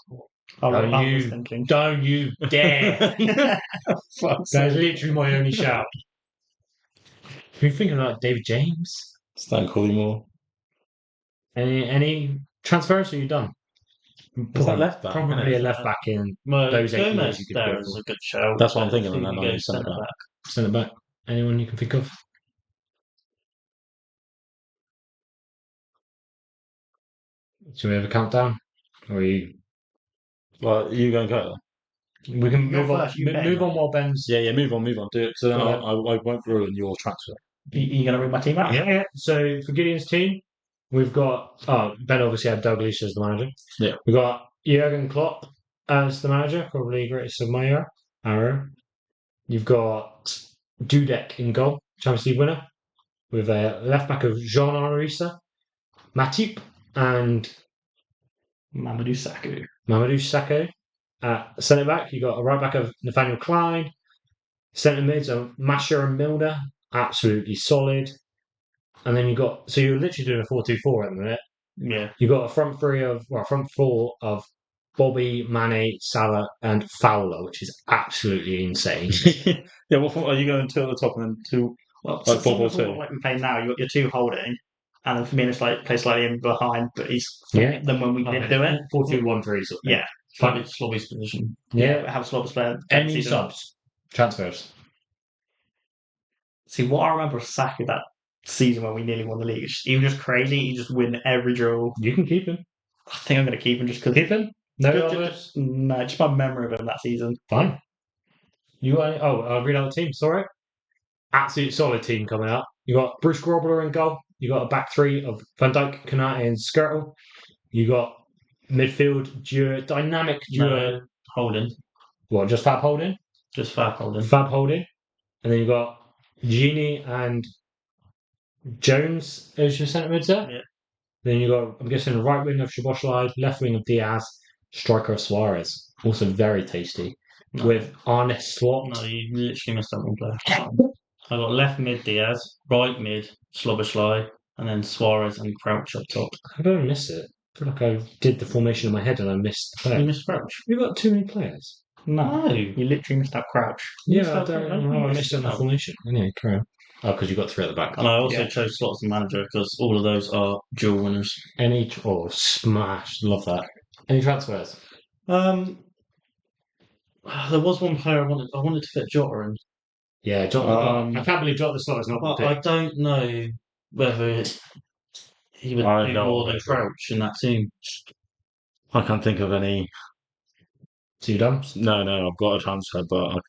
I Don't was you- thinking. Don't you dare! That's literally my only shout. You're thinking like David James? Stan Collymore. Any transfers? Are you done? Is that left back? Probably isn't a it? left back in Well, those 8 years Gomez you could there go is for. a good show. That's what I'm thinking, Who and then can I'll go do centre centre back. Centre back. Anyone you can think of? Should we have a countdown? Or are you? Well, you go and go. We can You're move on. first, you Ben. Move on while Ben's. Yeah, move on. Do it. So then Go ahead. I won't ruin your transfer. You going to read my team out? Yeah. So for Gideon's team, we've got. Oh, Ben obviously had Douglas as the manager. Yeah. We've got Jurgen Klopp as the manager, probably greatest of my era. You've got Dudek in goal, Champions League winner, with a left back of Jean Arisa, Matip, and Mamadou Sakho. Mamadou Sakho. At centre back, you've got a right back of Nathaniel Klein. Centre mids of Masher and Milner, absolutely solid. And then you've got, so you're literally doing a 4-2-4 at the minute. Yeah. You've got a front four of Bobby, Mane, Salah, and Fowler, which is absolutely insane. Yeah, what are you going two at the top and then two? Well, Like so 4-4-2. like we play now, you got your two holding, and then Firmino's like play slightly in behind, but he's Yeah. then when we did do it, 4-2-1-3 sort of thing. yeah, Slobby's position. Yeah. we have a Slobbers player. Any subs? Transfers? See, what I remember of Saka that season when we nearly won the league, he was just crazy. He just win every drill. You can keep him. I think I'm going to keep him just because. Keep him? No others? No, just my memory of him that season. Fine. You got any? Oh, I'll read out the team. Sorry. Absolute solid team coming up. You got Bruce Grobbler in goal. You got a back three of Van Dijk, Konate, and Skirtle. You got midfield duo, dynamic duo. No, Holding. What? Just Fab Holding. Just Fab Holding. Fab Holding, and then you got Genie and Jones as your centre mids there. Yeah. Then you got, I'm guessing, the right wing of Szoboszlai, left wing of Diaz, striker of Suarez. Also very tasty. No. With Arne Slot. No, you literally missed out one player. I got left mid Diaz, right mid Slobberschlei, and then Suarez and Crouch up top. I don't miss it. I feel like I did the formation in my head and I missed the player. You missed Crouch. We've got too many players. No, No. you literally missed out Crouch. Yeah, I don't know. I missed it in the out. formation. Anyway, carry on. Oh, because you got three at the back. And I also Yeah. chose Slot as the manager because all of those are dual winners. Smash. Love that. Any transfers? There was one player I wanted to fit Jota in, Yeah, Jota. I can't believe Jota the slot is not but the I pick. don't know whether he would I do know more than it. Crouch in that team. I can't think of any. So you done? No, I've got a transfer, but I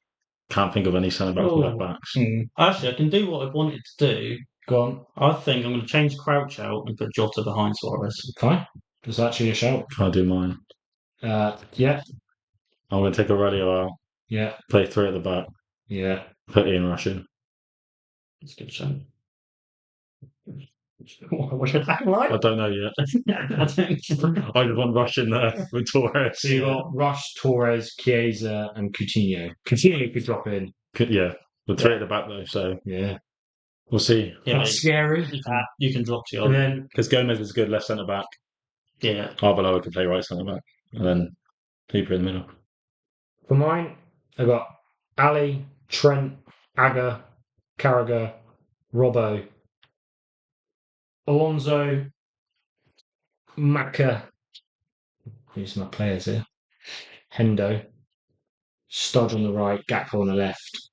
can't think of any centre backs or left backs. Actually, I can do what I wanted to do. Go on. I think I'm going to change Crouch out and put Jota behind Suarez. Fine. That's actually a shout. I'll do mine. Yeah. I'm going to take Aurelio out, Yeah. play three at the back, Yeah. put Ian Rush in. That's a good shout. What's your attack like? I don't know yet. I just want Rush in there with Torres. So you got Rush, Torres, Chiesa, and Coutinho. Coutinho could drop in. Yeah, with three at the back though, so Yeah. we'll see. Yeah, That's scary. you can drop And Thiago. then Because Gomez is good left centre back. Yeah. Arbeloa can play right centre back, and then keeper in the middle. for mine, I got Ali, Trent, Aga, Carragher, Robbo, Alonso, Maka. These are my players here. Hendo, Stodge on the right, Gakpo on the left.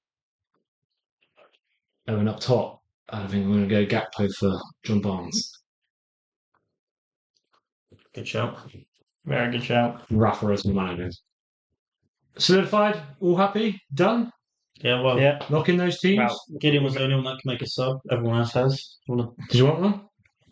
And then up top, I think I'm going to go Gakpo for John Barnes. Good shout. Very good shout. Rafa as my managers. Solidified? All happy? Done? Yeah, well, Yeah. Lock in those teams? Well, Gideon was the only one that can make a sub. Everyone else has. Did you want one?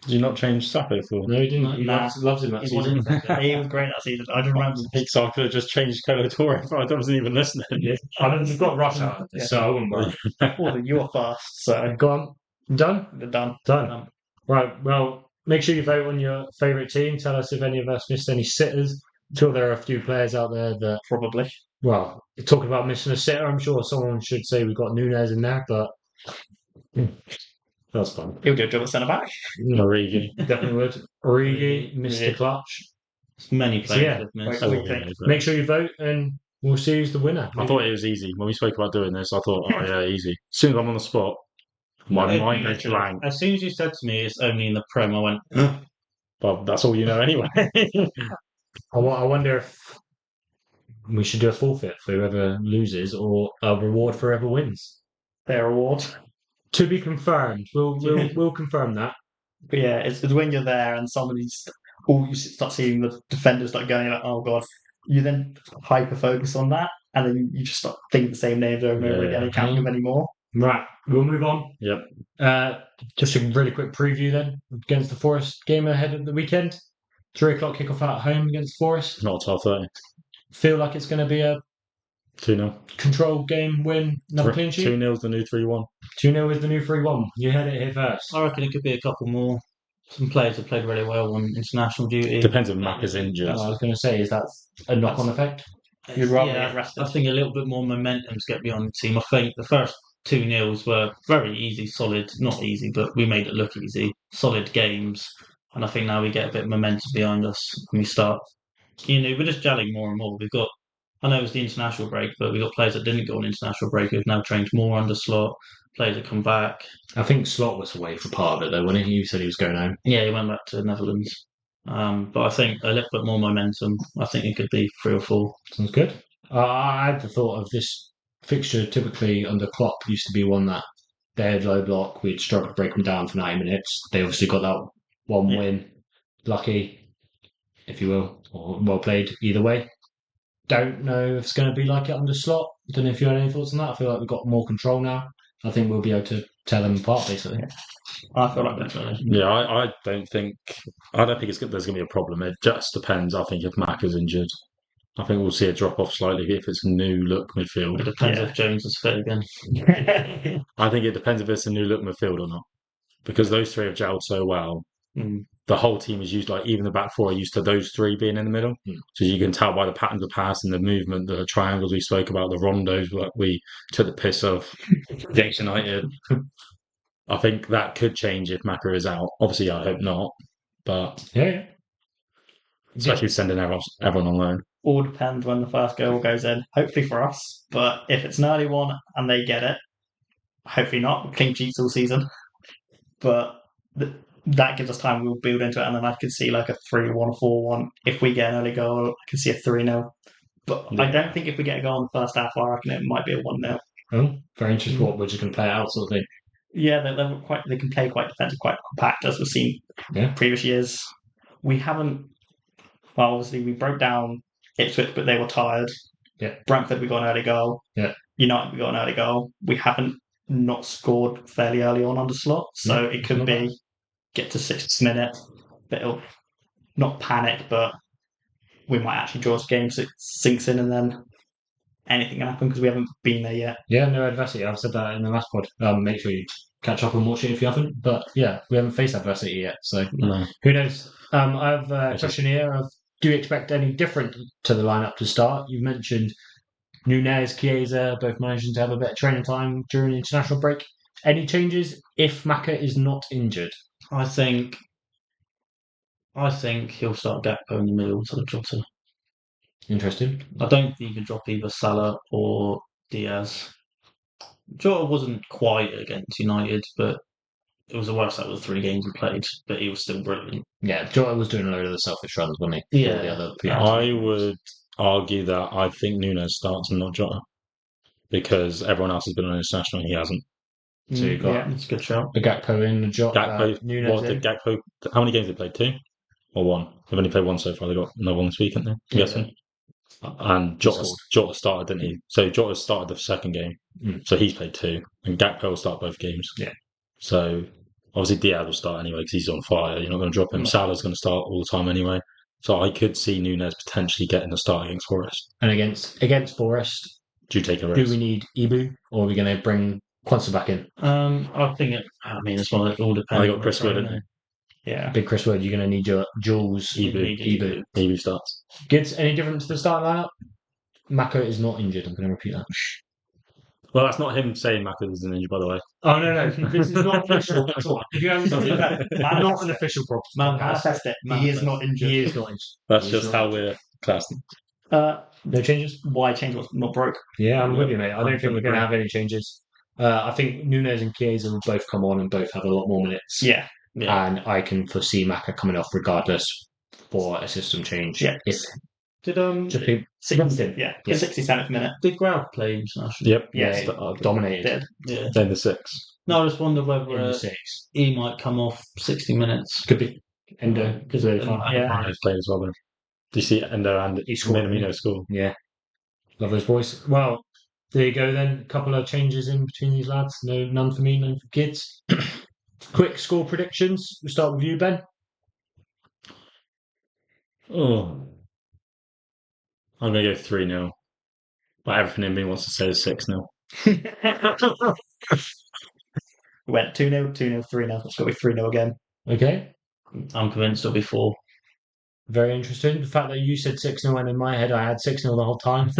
Did you not change Saka for? No, he didn't. He Nah. loves him that He season. wasn't. he was great that season. I just remember. So I could have just changed Colo Torre if I wasn't even listening. Yeah. I mean, you've got Rush out, Yeah. so I wouldn't worry. Well, you were first, so Go on. Done? they're done. Done. Right, well, make sure you vote on your favourite team. Tell us if any of us missed any sitters. I'm sure there are a few players out there that, Probably. well, talking about missing a sitter, I'm sure someone should say we've got Nunez in there, but that's fun. He'll do a job at centre back. Origi. Definitely would. Origi, Mr. Yeah. Clutch. Many players yeah. have missed. What do you think? Make sure you vote and we'll see who's the winner. I thought it was easy. When we spoke about doing this, I thought, oh yeah, easy. As soon as I'm on the spot, my Yeah, mind is literally. blank. As soon as you said to me it's only in the Prem, I went, But that's all you know anyway. I wonder if we should do a forfeit for whoever loses or a reward for whoever wins. Their award. To be confirmed. We'll confirm that. But yeah, it's when you're there and somebody's. Oh, you start seeing the defenders start going like, oh god. You then hyper focus on that, and then you just start thinking the same names over and over Yeah. again. You can't think of any more. Right, we'll move on. Yep. Just a really quick preview then against the Forest game ahead of the weekend. 3 o'clock kickoff at home against Forest. Not 12:30. Feel like it's going to be a 2-0. controlled game, win, another clean sheet. 2-0's the new 3-1. 2-0 is the new 3-1. You heard it here first. I reckon it could be a couple more. Some players have played really well on international duty. Depends if Mac is injured. I was going to say, is that a knock-on effect? You'd rather Yeah, get rested. I think a little bit more momentum to get behind the team. I think the first 2-0s were very easy, solid, not easy, but we made it look easy. Solid games. And I think now we get a bit of momentum behind us and we start we're just gelling more and more. I know it was the international break, but we've got players that didn't go on international break who've now trained more under Slot. Players that come back. I think Slot was away for part of it though, when he said he was going home. Yeah, he went back to the Netherlands. But I think a little bit more momentum. I think it could be 3 or 4. Sounds good. I had the thought of this fixture typically under Klopp used to be one that they had low block, we'd struggle to break them down for 90 minutes. They obviously got that one win. Lucky, if you will, or well played either way. Don't know if it's going to be like it under Slot. Don't know if you had any thoughts on that. I feel like we've got more control now. I think we'll be able to tell them apart, basically. I feel like definitely. Yeah, I don't think there's going to be a problem. It just depends. I think if Mac is injured, I think we'll see a drop off slightly if it's a new look It midfield. depends if Jones is fit again. I think it depends if it's a new look midfield or not, because those three have gelled so well. Mm. The whole team is used, like even the back four are used to those three being in the middle. So you can tell by the patterns of pass and the movement, the triangles we spoke about, the rondos like we took the piss of against United. I think that could change if Maka is out. Obviously, I hope not, but Yeah. especially sending everyone on loan. All depends when the first goal goes in. Hopefully for us, but if it's an early one and they get it, hopefully not. Clean sheets all season, but that gives us time. We'll build into it, and then I could see like a 3-1, 4-1. If we get an early goal, I can see a 3-0. But I don't think if we get a goal in the first half, I reckon it might be a 1-0. Oh, very interesting. What we're just going to play it out, sort of thing. Yeah, they can play quite defensive, quite compact, as we've seen previous years. We haven't. Well, obviously we broke down Ipswich, but they were tired. Yeah. Brentford, we got an early goal. Yeah. United, we got an early goal. We haven't not scored fairly early on under Slot, so it could be get to 60th minute, but it'll not panic, but we might actually draw this game so it sinks in, and then anything can happen because we haven't been there yet. Yeah, no adversity. I've said that in the last pod. Make sure you catch up and watch it if you haven't. But yeah, we haven't faced adversity yet, so who knows? I have a question here of: do you expect any different to the lineup to start? You mentioned Nunez, Chiesa, both managing to have a bit of training time during the international break. Any changes if Maka is not injured? I think he'll start Gakpo in the middle instead of Jota. Interesting. I don't think you can drop either Salah or Diaz. Jota wasn't quiet against United, but it was the worst out of the 3 games he played, but he was still brilliant. Yeah, Jota was doing a load of the selfish runs, wasn't he? Yeah. The other people. I would argue that I think Nunes starts and not Jota, because everyone else has been on international and he hasn't. So you've got that's a good shout. a Gakpo in, the Jota. Gakpo, Gakpo? How many games have they played? 2 or 1? They've only played 1 so far. They got another one this week, haven't they? I'm guessing. And Jota started, didn't he? So Jota started the second game, so he's played 2, and Gakpo will start both games. Yeah. So obviously Diaz will start anyway because he's on fire. You're not going to drop him. Salah's going to start all the time anyway. So I could see Nunes potentially getting the start against Forest. And against Forest, do you take a risk? Do we need Ibu, or are we going to bring Quansah back in? I think it's one that all depends. I got Chris Wood, didn't Yeah. Big Chris Wood, you're going to need your Jules, Ibu. Ibu starts. Good. Any difference to the starting lineup? Maka is not injured. I'm going to repeat that. Well, that's not him saying Maka isn't injured, by the way. Oh, no. This is not official at all. If you haven't done that, not an official problem. Man has test it. He is not injured. He is not injured. That's just how we're classing. No changes? Why change what's not broke? Yeah, I'm with you, mate. I don't think we're going to have any changes. I think Nunez and Chiesa will both come on and both have a lot more minutes. Yeah. And I can foresee Maka coming off regardless for a system change. Yeah. Did 67th minute. Did Grau play international? Yep. Yeah, dominated. Yeah. Then the 6. No, I just wonder whether he might come off 60 minutes. Could be. Endo, because they're fun. Yeah. He's played as well. Then. Do you see Endo and Minamino score? Yeah. Love those boys. Well, there you go then. A couple of changes in between these lads. None for me, none for kids. Quick score predictions. We'll start with you, Ben. Oh. I'm going to go 3-0. But everything in me wants to say is 6-0. We went 2-0, 2-0, 3-0. It's got to be 3-0 again. Okay. I'm convinced it'll be 4. Very interesting. The fact that you said 6-0 and in my head I had 6-0 the whole time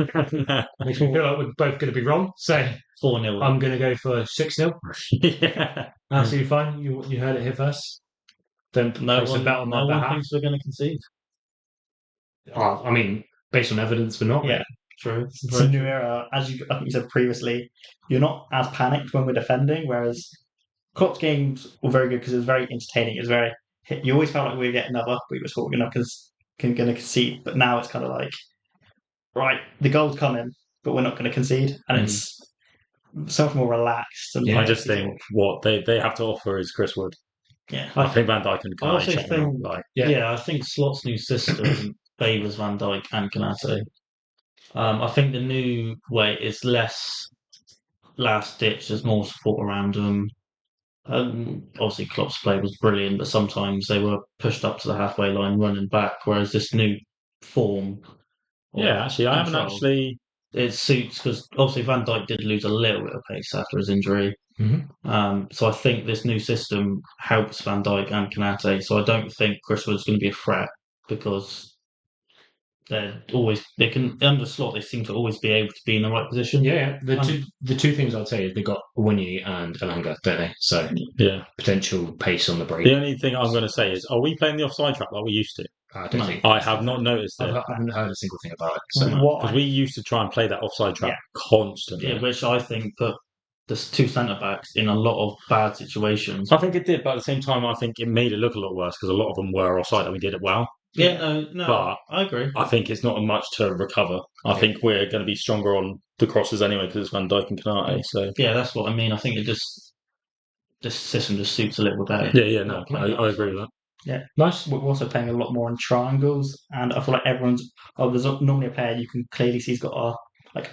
makes me feel like we're both going to be wrong. So 4-0. I'm going to go for 6-0. Yeah. Absolutely fine. You heard it here first. Don't place a bet on my behalf. Thinks we're going to concede. I mean, based on evidence, we're not. Yeah. Really. True. It's a new era. As I think you said previously, you're not as panicked when we're defending, whereas Klopp's games were very good because it was very entertaining. It was very. You always felt like we were getting another, but we were sort of going to concede. But now it's kind of like, right, the goal's coming, but we're not going to concede, and it's so much more relaxed. And I just think what they have to offer is Chris Wood. yeah, I think Van Dijk and I also Kanate think, like I think Slot's new system favours Van Dijk and Kanate. I think the new way is less last ditch. There's more support around them. Obviously, Klopp's play was brilliant, but sometimes they were pushed up to the halfway line running back. Whereas this new form, yeah. Actually, I haven't control, actually. it suits because obviously Van Dijk did lose a little bit of pace after his injury. So I think this new system helps Van Dijk and Kanate. So I don't think Chris Wood's going to be a threat because they can under Slot. They seem to always be able to be in the right position. Yeah. The two things I'd say is they got Winnie and Alanga, don't they? So Yeah. potential pace on the break. The only thing I'm going to say is, are we playing the offside trap like we used to? I don't think I have not noticed it. I haven't heard a single thing about it. So Because we used to try and play that offside trap constantly. Yeah, which I think put the two centre backs in a lot of bad situations. I think it did, but at the same time, I think it made it look a lot worse because a lot of them were offside and we did it well. No, But I agree. I think it's not much to recover. I think we're going to be stronger on the crosses anyway because it's Van Dijk and Kanate. So Yeah, that's what I mean. I think this system just suits a little better. yeah, no, I agree with that. Yeah, nice. We're also playing a lot more on triangles, and I feel like everyone's. There's normally a player you can clearly see has got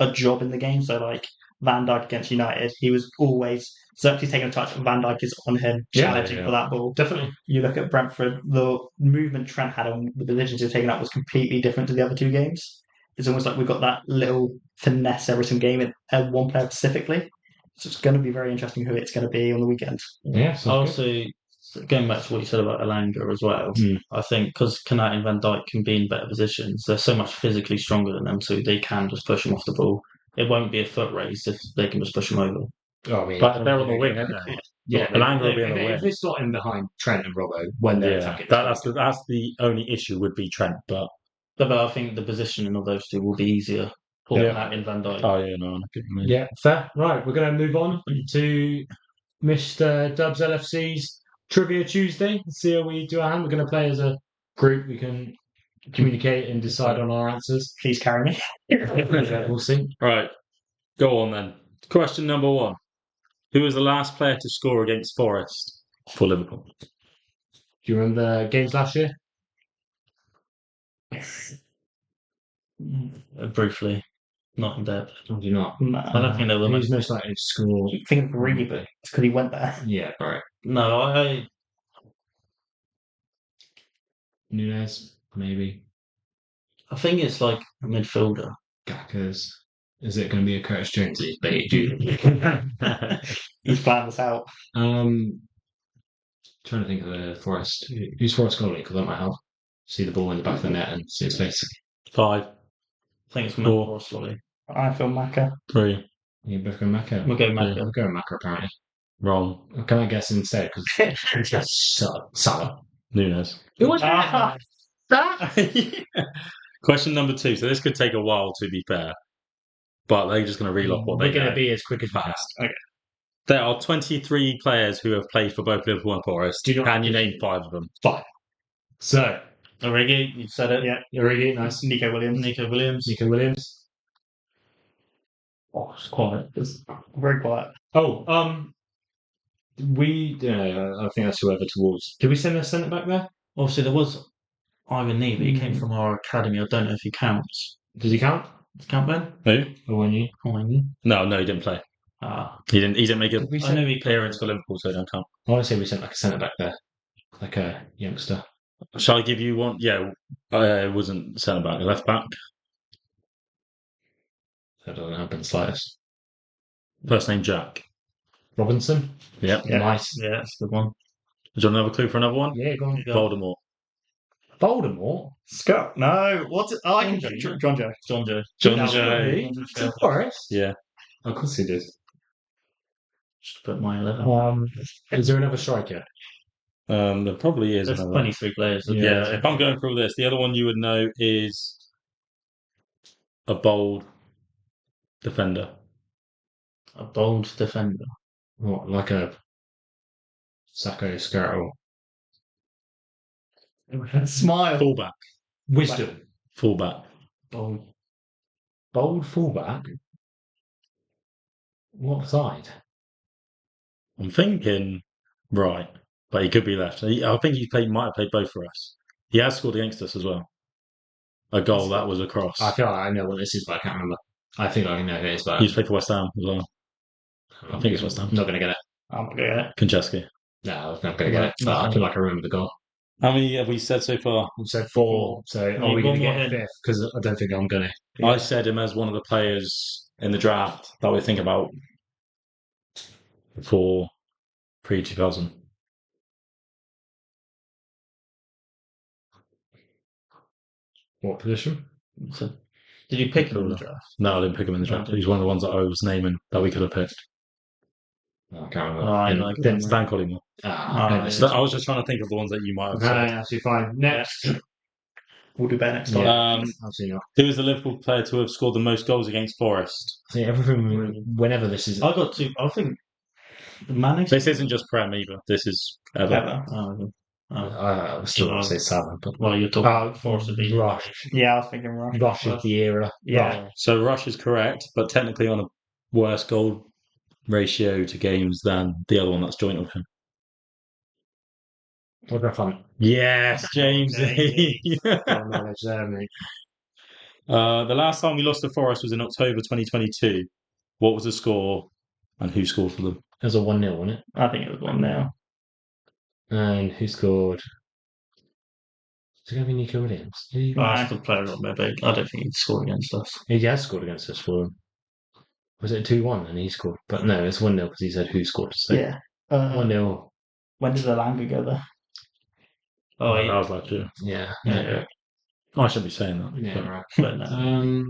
a job in the game. So like Van Dijk against United, he was always Xerxes taking a touch, and Van Dijk is on him challenging for that ball. Definitely. You look at Brentford, the movement Trent had on the positions he was taking up was completely different to the other two games. It's almost like we've got that little finesse every single game in one player specifically. So it's going to be very interesting who it's going to be on the weekend. Yeah. Also, going back to what you said about Alanga as well, I think because Kanate and Van Dijk can be in better positions, they're so much physically stronger than them, so they can just push them off the ball. It won't be a foot race if they can just push them over. I mean, but they're on the wing, aren't they? Yeah, Alanga will be on the wing. If it's not in behind Trent and Robbo when they're attacking, that's the only issue would be Trent, but I think the positioning of those two will be easier. Kanate and Van Dijk. Oh yeah, no, yeah, fair. Right, we're going to move on to Mr. Dubs LFC's Trivia Tuesday. See how we do our hand. We're going to play as a group. We can communicate and decide on our answers. Please carry me. We'll see. Right, go on then. Question number 1: Who was the last player to score against Forest for Liverpool? Do you remember the games last year? Briefly, not in depth. Or do you not? I don't think they will. Who's most likely to score? I think really, but it's because he went there. Yeah, right. No, I Nunes, maybe. I think it's like a midfielder. Gackers. Is it going to be a Curtis Jones? He's baited you. He's planned this out. Trying to think of the Forest. Who's Forest goalie? Because that might help. See the ball in the back of the net and see its face. 5, I think it's 4, Macca or Solly. I feel Macca. 3. You both go Macca. We'll go Macca. We'll go Macca apparently. Wrong. Can I guess instead? Because Salah. Nunes. Who was that? Question number 2. So this could take a while, to be fair, but they're just going to reel off what We're they going know. to be as quick as fast. Okay. There are 23 players who have played for both Liverpool and Forest. Can you name 5 of them? 5. So, Origi, you said it. Yeah. Origi, nice. Nico Williams. Nico Williams. Nico Williams. Oh, it's quiet. It's very quiet. Oh, I think that's whoever towards. Did we send a centre back there? Obviously, there was Ivan Nee, but he came from our academy. I don't know if he counts. Does he count? Does he count, Ben? Who? Or when you? No, he didn't play. Ah, He didn't make a We I sent, know he clearance for Liverpool, so they don't count. I want to say we sent like a centre back there, like a youngster. Shall I give you one? Yeah, it wasn't centre back, left back. That doesn't happen slightest. First name Jack. Robinson. Yep. Yeah. Nice. yeah, that's a good one. Do you want another clue for another one? Yeah, go on. Voldemort. Voldemort. Scott. No. What's it? Oh, I can John John Joe. John Joe. John No, Joe. really? To Forest. Yeah. Of course he did. Just put my 11. Is there another striker? There probably is There's another. 23 players. Yeah, if I'm going through this, the other one you would know is a bold defender. A bold defender. What, like a Sacco Scarrow? Smile. Fullback. Wisdom. Fullback. Bold fullback. What side? I'm thinking right, but he could be left. I think might have played both for us. He has scored against us as well. A goal that was a cross. I feel like I know what this is, but I can't remember. I think I know who it is, but He's played for West Ham as well. I think it's West Ham. I'm not going to get it. I'm not gonna get it. Konchesky. No, I'm not going to get it. But I feel like I remember the goal. How many have we said so far? We said 4, so are we going to get a fifth? Because I don't think I'm going to. I said him as one of the players in the draft that we think about for pre-2000. What position? So, did you pick him in the draft? No, I didn't pick him in the draft. He's one of the ones that I was naming that we could have picked. I can't remember. Oh, I know. Then Stan Collymore. I I was just trying to think of the ones that you might have No, said. absolutely fine. Next. We'll do better next time. Absolutely not. Who is the Liverpool player to have scored the most goals against Forest? See, everything, whenever this is. I got 2. I think Manning. This isn't just Prem either. This is ever. Ever. I still want to say 7, but. Well, you're talking Forest of the Rush. Yeah, I was thinking Rush. Rush is the era. Yeah. Rush. So Rush is correct, but technically on a worse goal ratio to games than the other one that's joint with him. What a fun. Yes, James. knowledge there, mate. The last time we lost to Forest was in October 2022. What was the score and who scored for them? It was a 1-0, wasn't it? I think it was 1-0. And who scored? Is it going to be Nico Williams? That's the player on there, but I don't think he'd score against us. He has scored against us for them. Was it 2-1 and he scored? But no, it's 1-0 because he said who scored. So Yeah. 1-0. When did Alanga go there? Oh, That was last year. Yeah. I shouldn't be saying that. Yeah, but- right. But no.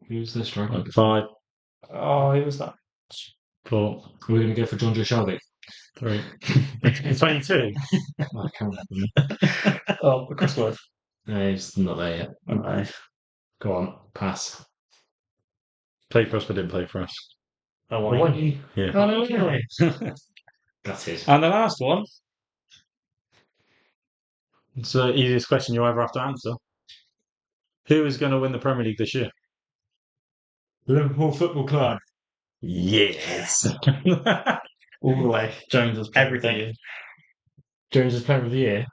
Who's this striker? 5, Oh, who was that? 4, We're going to go for John Joe Shelby. 3. 22. I can't remember. Oh, Chris Wood. No, he's not there yet. No. Go on, pass. Played for us, but didn't play for us. Oh, Why well, don't you? Yeah. Oh, no, okay. That's it. And the last one. It's the easiest question you'll ever have to answer. Who is going to win the Premier League this year? Liverpool Football Club. Yes. All the way. Jones was Everything. Jones is player of the year.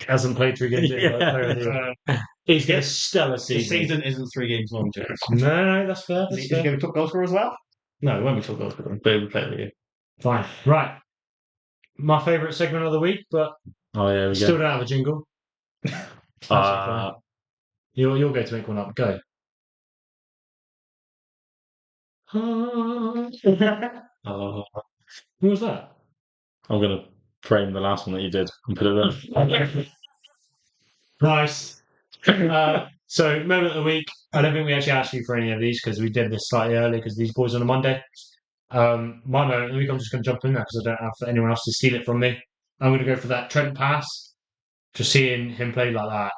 Hasn't played 3 games yet. Yeah. Player of the year. He's got a stellar The season. season isn't 3 games long, Jones. No, that's fair. Is he going to top goal scorer as well? No, it won't be top goal scorer, but he'll be player of the year. Fine. Right. My favourite segment of the week, but Oh, yeah, we still go. don't have a jingle. You'll go to make one up. Go. Uh, Who was that? I'm going to frame the last one that you did and put it there. Nice. So, moment of the week. I don't think we actually asked you for any of these because we did this slightly early because these boys on a Monday. My moment of the week, I'm just going to jump in there because I don't have anyone else to steal it from me. I'm going to go for that Trent pass. Just seeing him play like that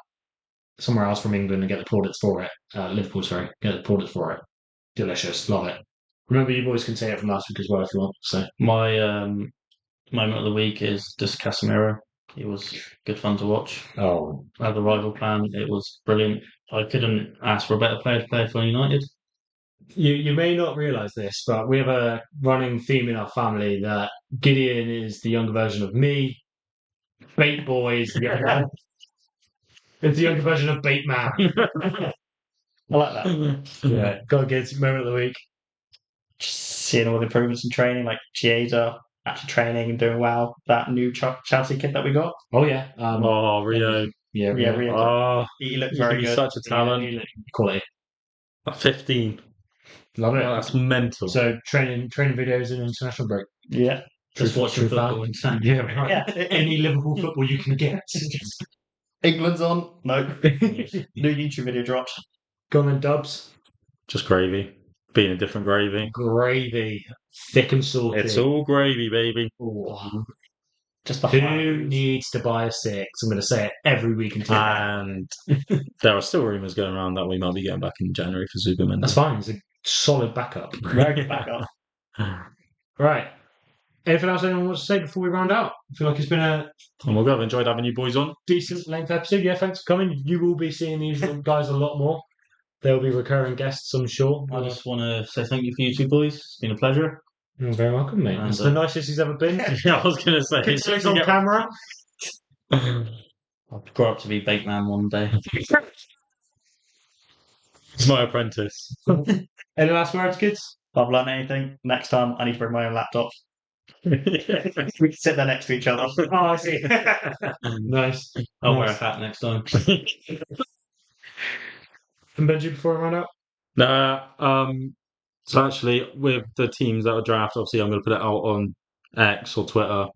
somewhere else from England and get the plaudits for it. Liverpool, sorry. Get the plaudits for it. Delicious. Love it. Remember, you boys can say it from last week as well if you want. So, My moment of the week is just Casemiro. It was good fun to watch. oh, At the rival plan, it was brilliant. I couldn't ask for a better player to play for United. you may not realise this, but we have a running theme in our family that Gideon is the younger version of me. Bait Boy is the younger, it's the younger version of Bait Man. I like that. Yeah, got to get moment of the week. Just seeing all the improvements in training, like Chiesa actually training and doing well. That new Chelsea kid that we got. Oh yeah, Oh, Rio. yeah, Yeah, Rio. Oh, He looked he's very gonna be good. such a talent. quality. At 15. Love it. Oh, that's mental. So training videos in international break. Yeah. Just True- watching true fan. football insane. Yeah, right. Yeah. Any Liverpool football you can get. England's on. No. New YouTube video dropped. Go on then, Dubs. Just gravy. Being a different gravy. Gravy, thick and salty. It's all gravy, baby. Oh. Just the Who highs. needs to buy a 6? I'm going to say it every week until And there are still rumours going around that we might be getting back in January for Zuberman. that's fine. It's a solid backup. Very good backup. Right. Anything else anyone wants to say before we round out? I feel like it's been a And we'll go. I've enjoyed having you boys on. decent length episode. Yeah, thanks for coming. You will be seeing these guys a lot more. They'll be recurring guests, I'm sure. I just want to say thank you for you two boys. It's been a pleasure. You're very welcome, mate. And, It's the nicest he's ever been. Yeah, I was going to say. Considering on camera. I'll grow up to be bait man one day. It's my apprentice. Any last words, kids? If I've learned anything, next time I need to bring my own laptop. We can sit there next to each other. Oh, I see. Nice. I'll wear a hat next time. And Benji, before I run out? So actually, with the teams that are draft, obviously, I'm going to put it out on X or Twitter.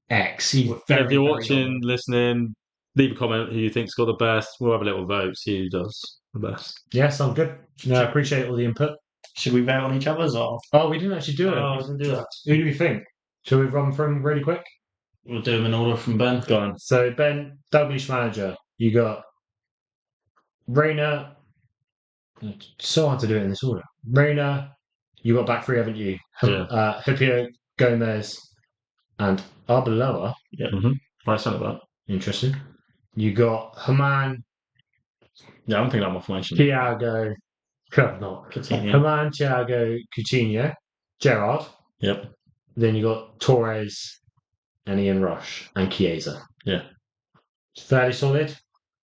X. If you're watching, listening, leave a comment who you think's got the best. We'll have a little vote, see who does the best. Yeah, sounds good. No, I appreciate all the input. Should we vote on each other's or? Oh, we didn't actually do it. Oh, I didn't do that. Who do we think? Shall we run through them really quick? We'll do them in order from Ben. Go on. So, Ben, Dalglish manager. You got Rayner. It's so hard to do it in this order. Rayner, you got back three, haven't you? Yeah. Hipio, Gomez, and Arbeloa. Right, centre back. Interesting. You got Haman, Yeah, I don't think that much formation. Thiago. No. Continue. Haman, Thiago, Coutinho, Gerrard. Yep. Then you got Torres and Ian Rush and Chiesa. Yeah. It's fairly solid.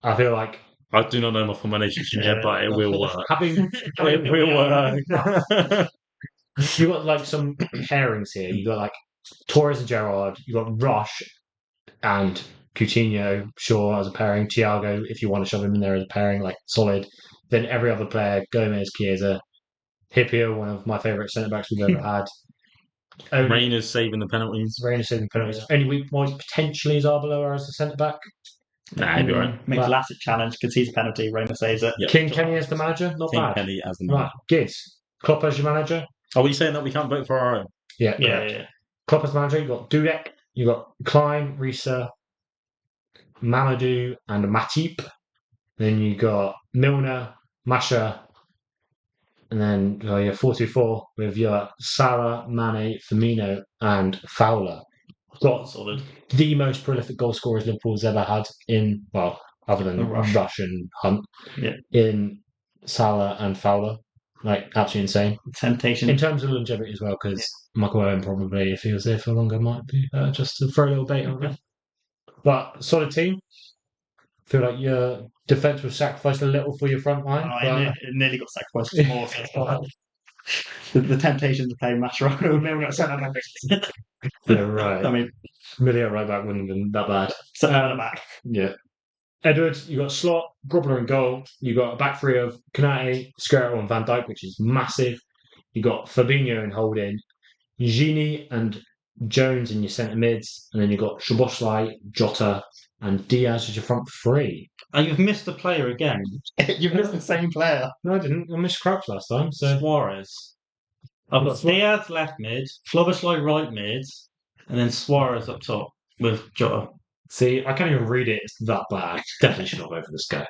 I feel like I do not know my formation yet, but it will work. having It will work. you got like some pairings here. You got like Torres and Gerrard. You got Rush and Coutinho, sure, as a pairing. Thiago, if you want to shove him in there as a pairing, like solid. Then every other player, Gomez, Chiesa, Hipio, one of my favourite centre backs we've ever had. Rain is saving the penalties. Rain is saving penalties. Only weak point potentially is Arbeloa as a centre back. Nah, he'll be right. Makes But- last challenge, concedes a penalty, Rayner saves it. Yep. King Kenny as the manager, not King bad. Kelly as the Right, manager. good. Klopp as your manager. Are we saying that we can't vote for our own? Yeah, Yeah, correct. yeah. Klopp as manager. You got Dudek, you got Klein, Risa, Mamadou, and Matip. Then you got Milner, Masha, and then your 4-2-4 with your Salah, Mane, Firmino, and Fowler. Got Solid. the most prolific goal scorers Liverpool's ever had in, well, other than Rush and Hunt, Yeah. in Salah and Fowler. Like, absolutely insane. Temptation. In terms of longevity as well, because Michael Owen probably, if he was there for longer, might be just to throw a little bait on it. But solid team. Feel like your defence was sacrificed a little for your front line. It nearly got sacrificed to more. So it's fine. The temptation to play Mascherano with Milner at centre back. Yeah, right. I mean, Millie right back wouldn't have been that bad. centre back. Yeah. Edwards, you got Slot, Grobbler in goal. You got a back three of Kanate, Skirtle, and Van Dijk, which is massive. You got Fabinho in holding, Gini and Jones in your centre mids, and then you got Szoboszlai, Jota, and Diaz as your front three. Oh, you've missed a player again. You've missed the same player. No, I didn't. I missed Crouch last time. So Suarez. I've got Diaz left mid, Szoboszlai right mid, and then Suarez up top with Jota. see, I can't even read it. It's that bad. Definitely should not vote for this guy.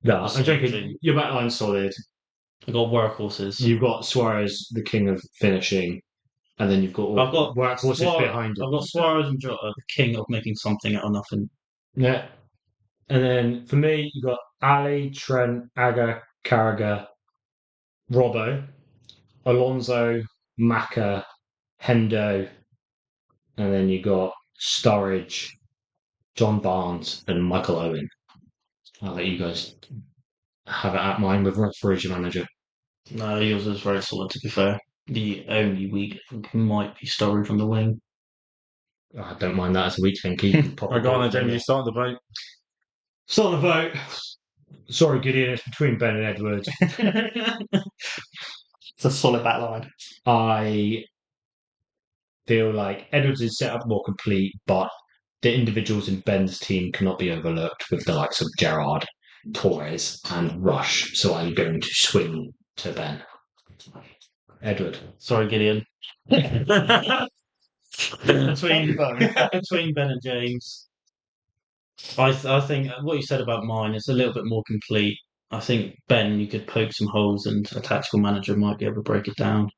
No, I'm joking. Your back line's solid. I've got workhorses. You've got Suarez, the king of finishing, and then you've got all I've got workhorses Suarez- behind it. I've got Suarez and Jota, the king of making something out of nothing. Yeah. And then for me, you got Ali, Trent, Aga, Carragher, Robbo, Alonso, Maka, Hendo, and then you got Sturridge, John Barnes, and Michael Owen. I'll let you guys have it at mine with for as your manager. No, yours is very solid, to be fair. The only weak might be Sturridge on the wing. I don't mind that as a weak thing. Keep Right, go on then, Jamie. You start the vote. Start the vote. Sorry, Gideon. It's between Ben and Edward. It's a solid back line. I feel like Edwards is set up more complete, but the individuals in Ben's team cannot be overlooked with the likes of Gerrard, Torres, and Rush. So I'm going to swing to Ben. Edward. Sorry, Gideon. between between Ben and James. I think what you said about mine is a little bit more complete. I think Ben, you could poke some holes, and a tactical manager might be able to break it down.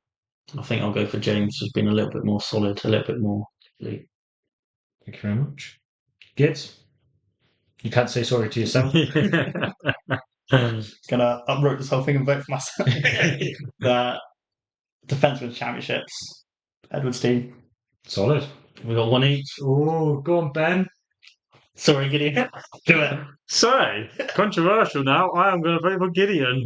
I think I'll go for James, just being a little bit more solid, a little bit more complete. Thank you very much. Gids, you can't say sorry to yourself. Gonna uproot this whole thing and vote for myself. The Defencemen's Championships, Edward's team. Solid. We got one each. Oh, go on, Ben. Sorry, Gideon. Do it. So, controversial now. I am going to vote for Gideon.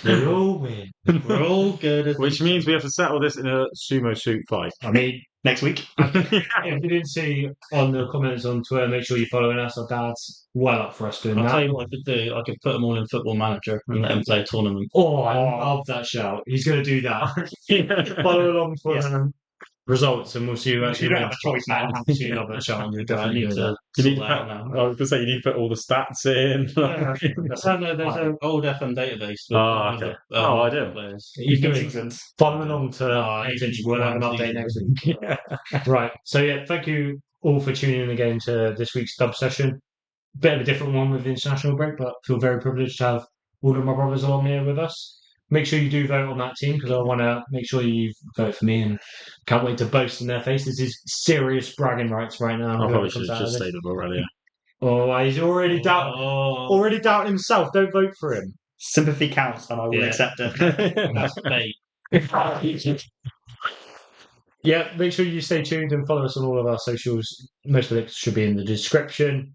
We all win. We're all good. Which means we have to settle this in a sumo suit fight. I mean, Next week. if you didn't see on the comments on Twitter, make sure you're following us. Our dad's well up for us doing I'll that. tell you what I could do. I could put them all in Football Manager and let them play a tournament. Oh, I love that shout. He's going to do that. Follow along for Yes. results, and we'll see who actually You don't wins. have a choice now. I absolutely love that shout. You're I definitely need doing to that. You sort need that out now. I was going to say, you need to put all the stats in. There's an old FM database. With Oh, okay. I do. Players. He's doing Seasons. follow along to He's we'll have an update next week. Right. So yeah, thank you all for tuning in again to this week's dub session. Bit of a different one with the international break, but feel very privileged to have all of my brothers along here with us. Make sure you do vote on that team because I want to make sure you vote for me and can't wait to boast in their face. This is serious bragging rights right now. I whoever probably comes should have out of just this. stayed up already. Oh, he's already doubting himself. Don't vote for him. Sympathy counts, and I will Yeah. accept it. That's bait. Yeah, make sure you stay tuned and follow us on all of our socials. Most of it should be in the description.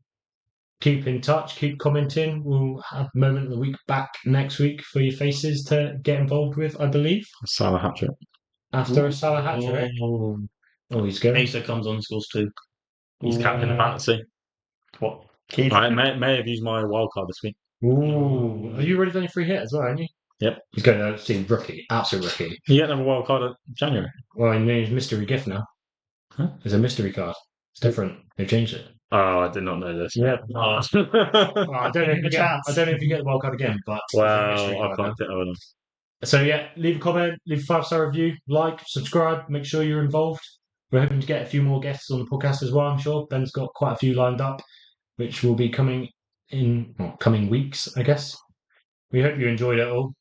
Keep in touch, keep commenting. We'll have a moment of the week back next week for your faces to get involved with, I believe, Salah hat trick. after a Salah hat trick. Oh, Oh, he's going. Asa comes on, scores 2. He's captain the fantasy. What? Keith? I may have used my wild card this week. Ooh. Have you already done your free hit as well, haven't you? Yep. He's going to see rookie, absolute rookie. You get another wild card in January. Well, he knows mystery gift now. Huh? There's a mystery card. It's different. They've changed it. Oh, I did not know this. Yeah. Oh, Well, I don't know if you Good get. chance. I don't know if you get the wild card again, but it's a mystery Well, I card now. fucked it over. So yeah, leave a comment, leave a 5-star review, like, subscribe, make sure you're involved. We're hoping to get a few more guests on the podcast as well, I'm sure. Ben's got quite a few lined up, which will be coming in coming weeks, I guess. We hope you enjoyed it all.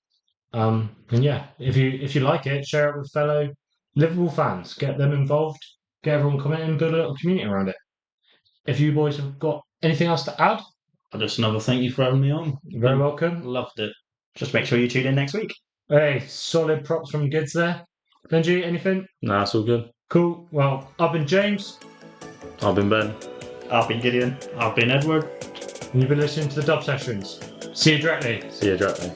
And yeah, if you like it, share it with fellow Liverpool fans. Get them involved, get everyone commenting, build a little community around it. If you boys have got anything else to add, just another thank you for having me on. you're very welcome. Loved it. Just make sure you tune in next week. Hey, solid props from Gids there. Benji, anything? Nah, it's all good. Cool. Well, I've been James, I've been Ben. I've been Gideon. I've been Edward. and you've been listening to the Dub Sessions. See you directly. See you directly.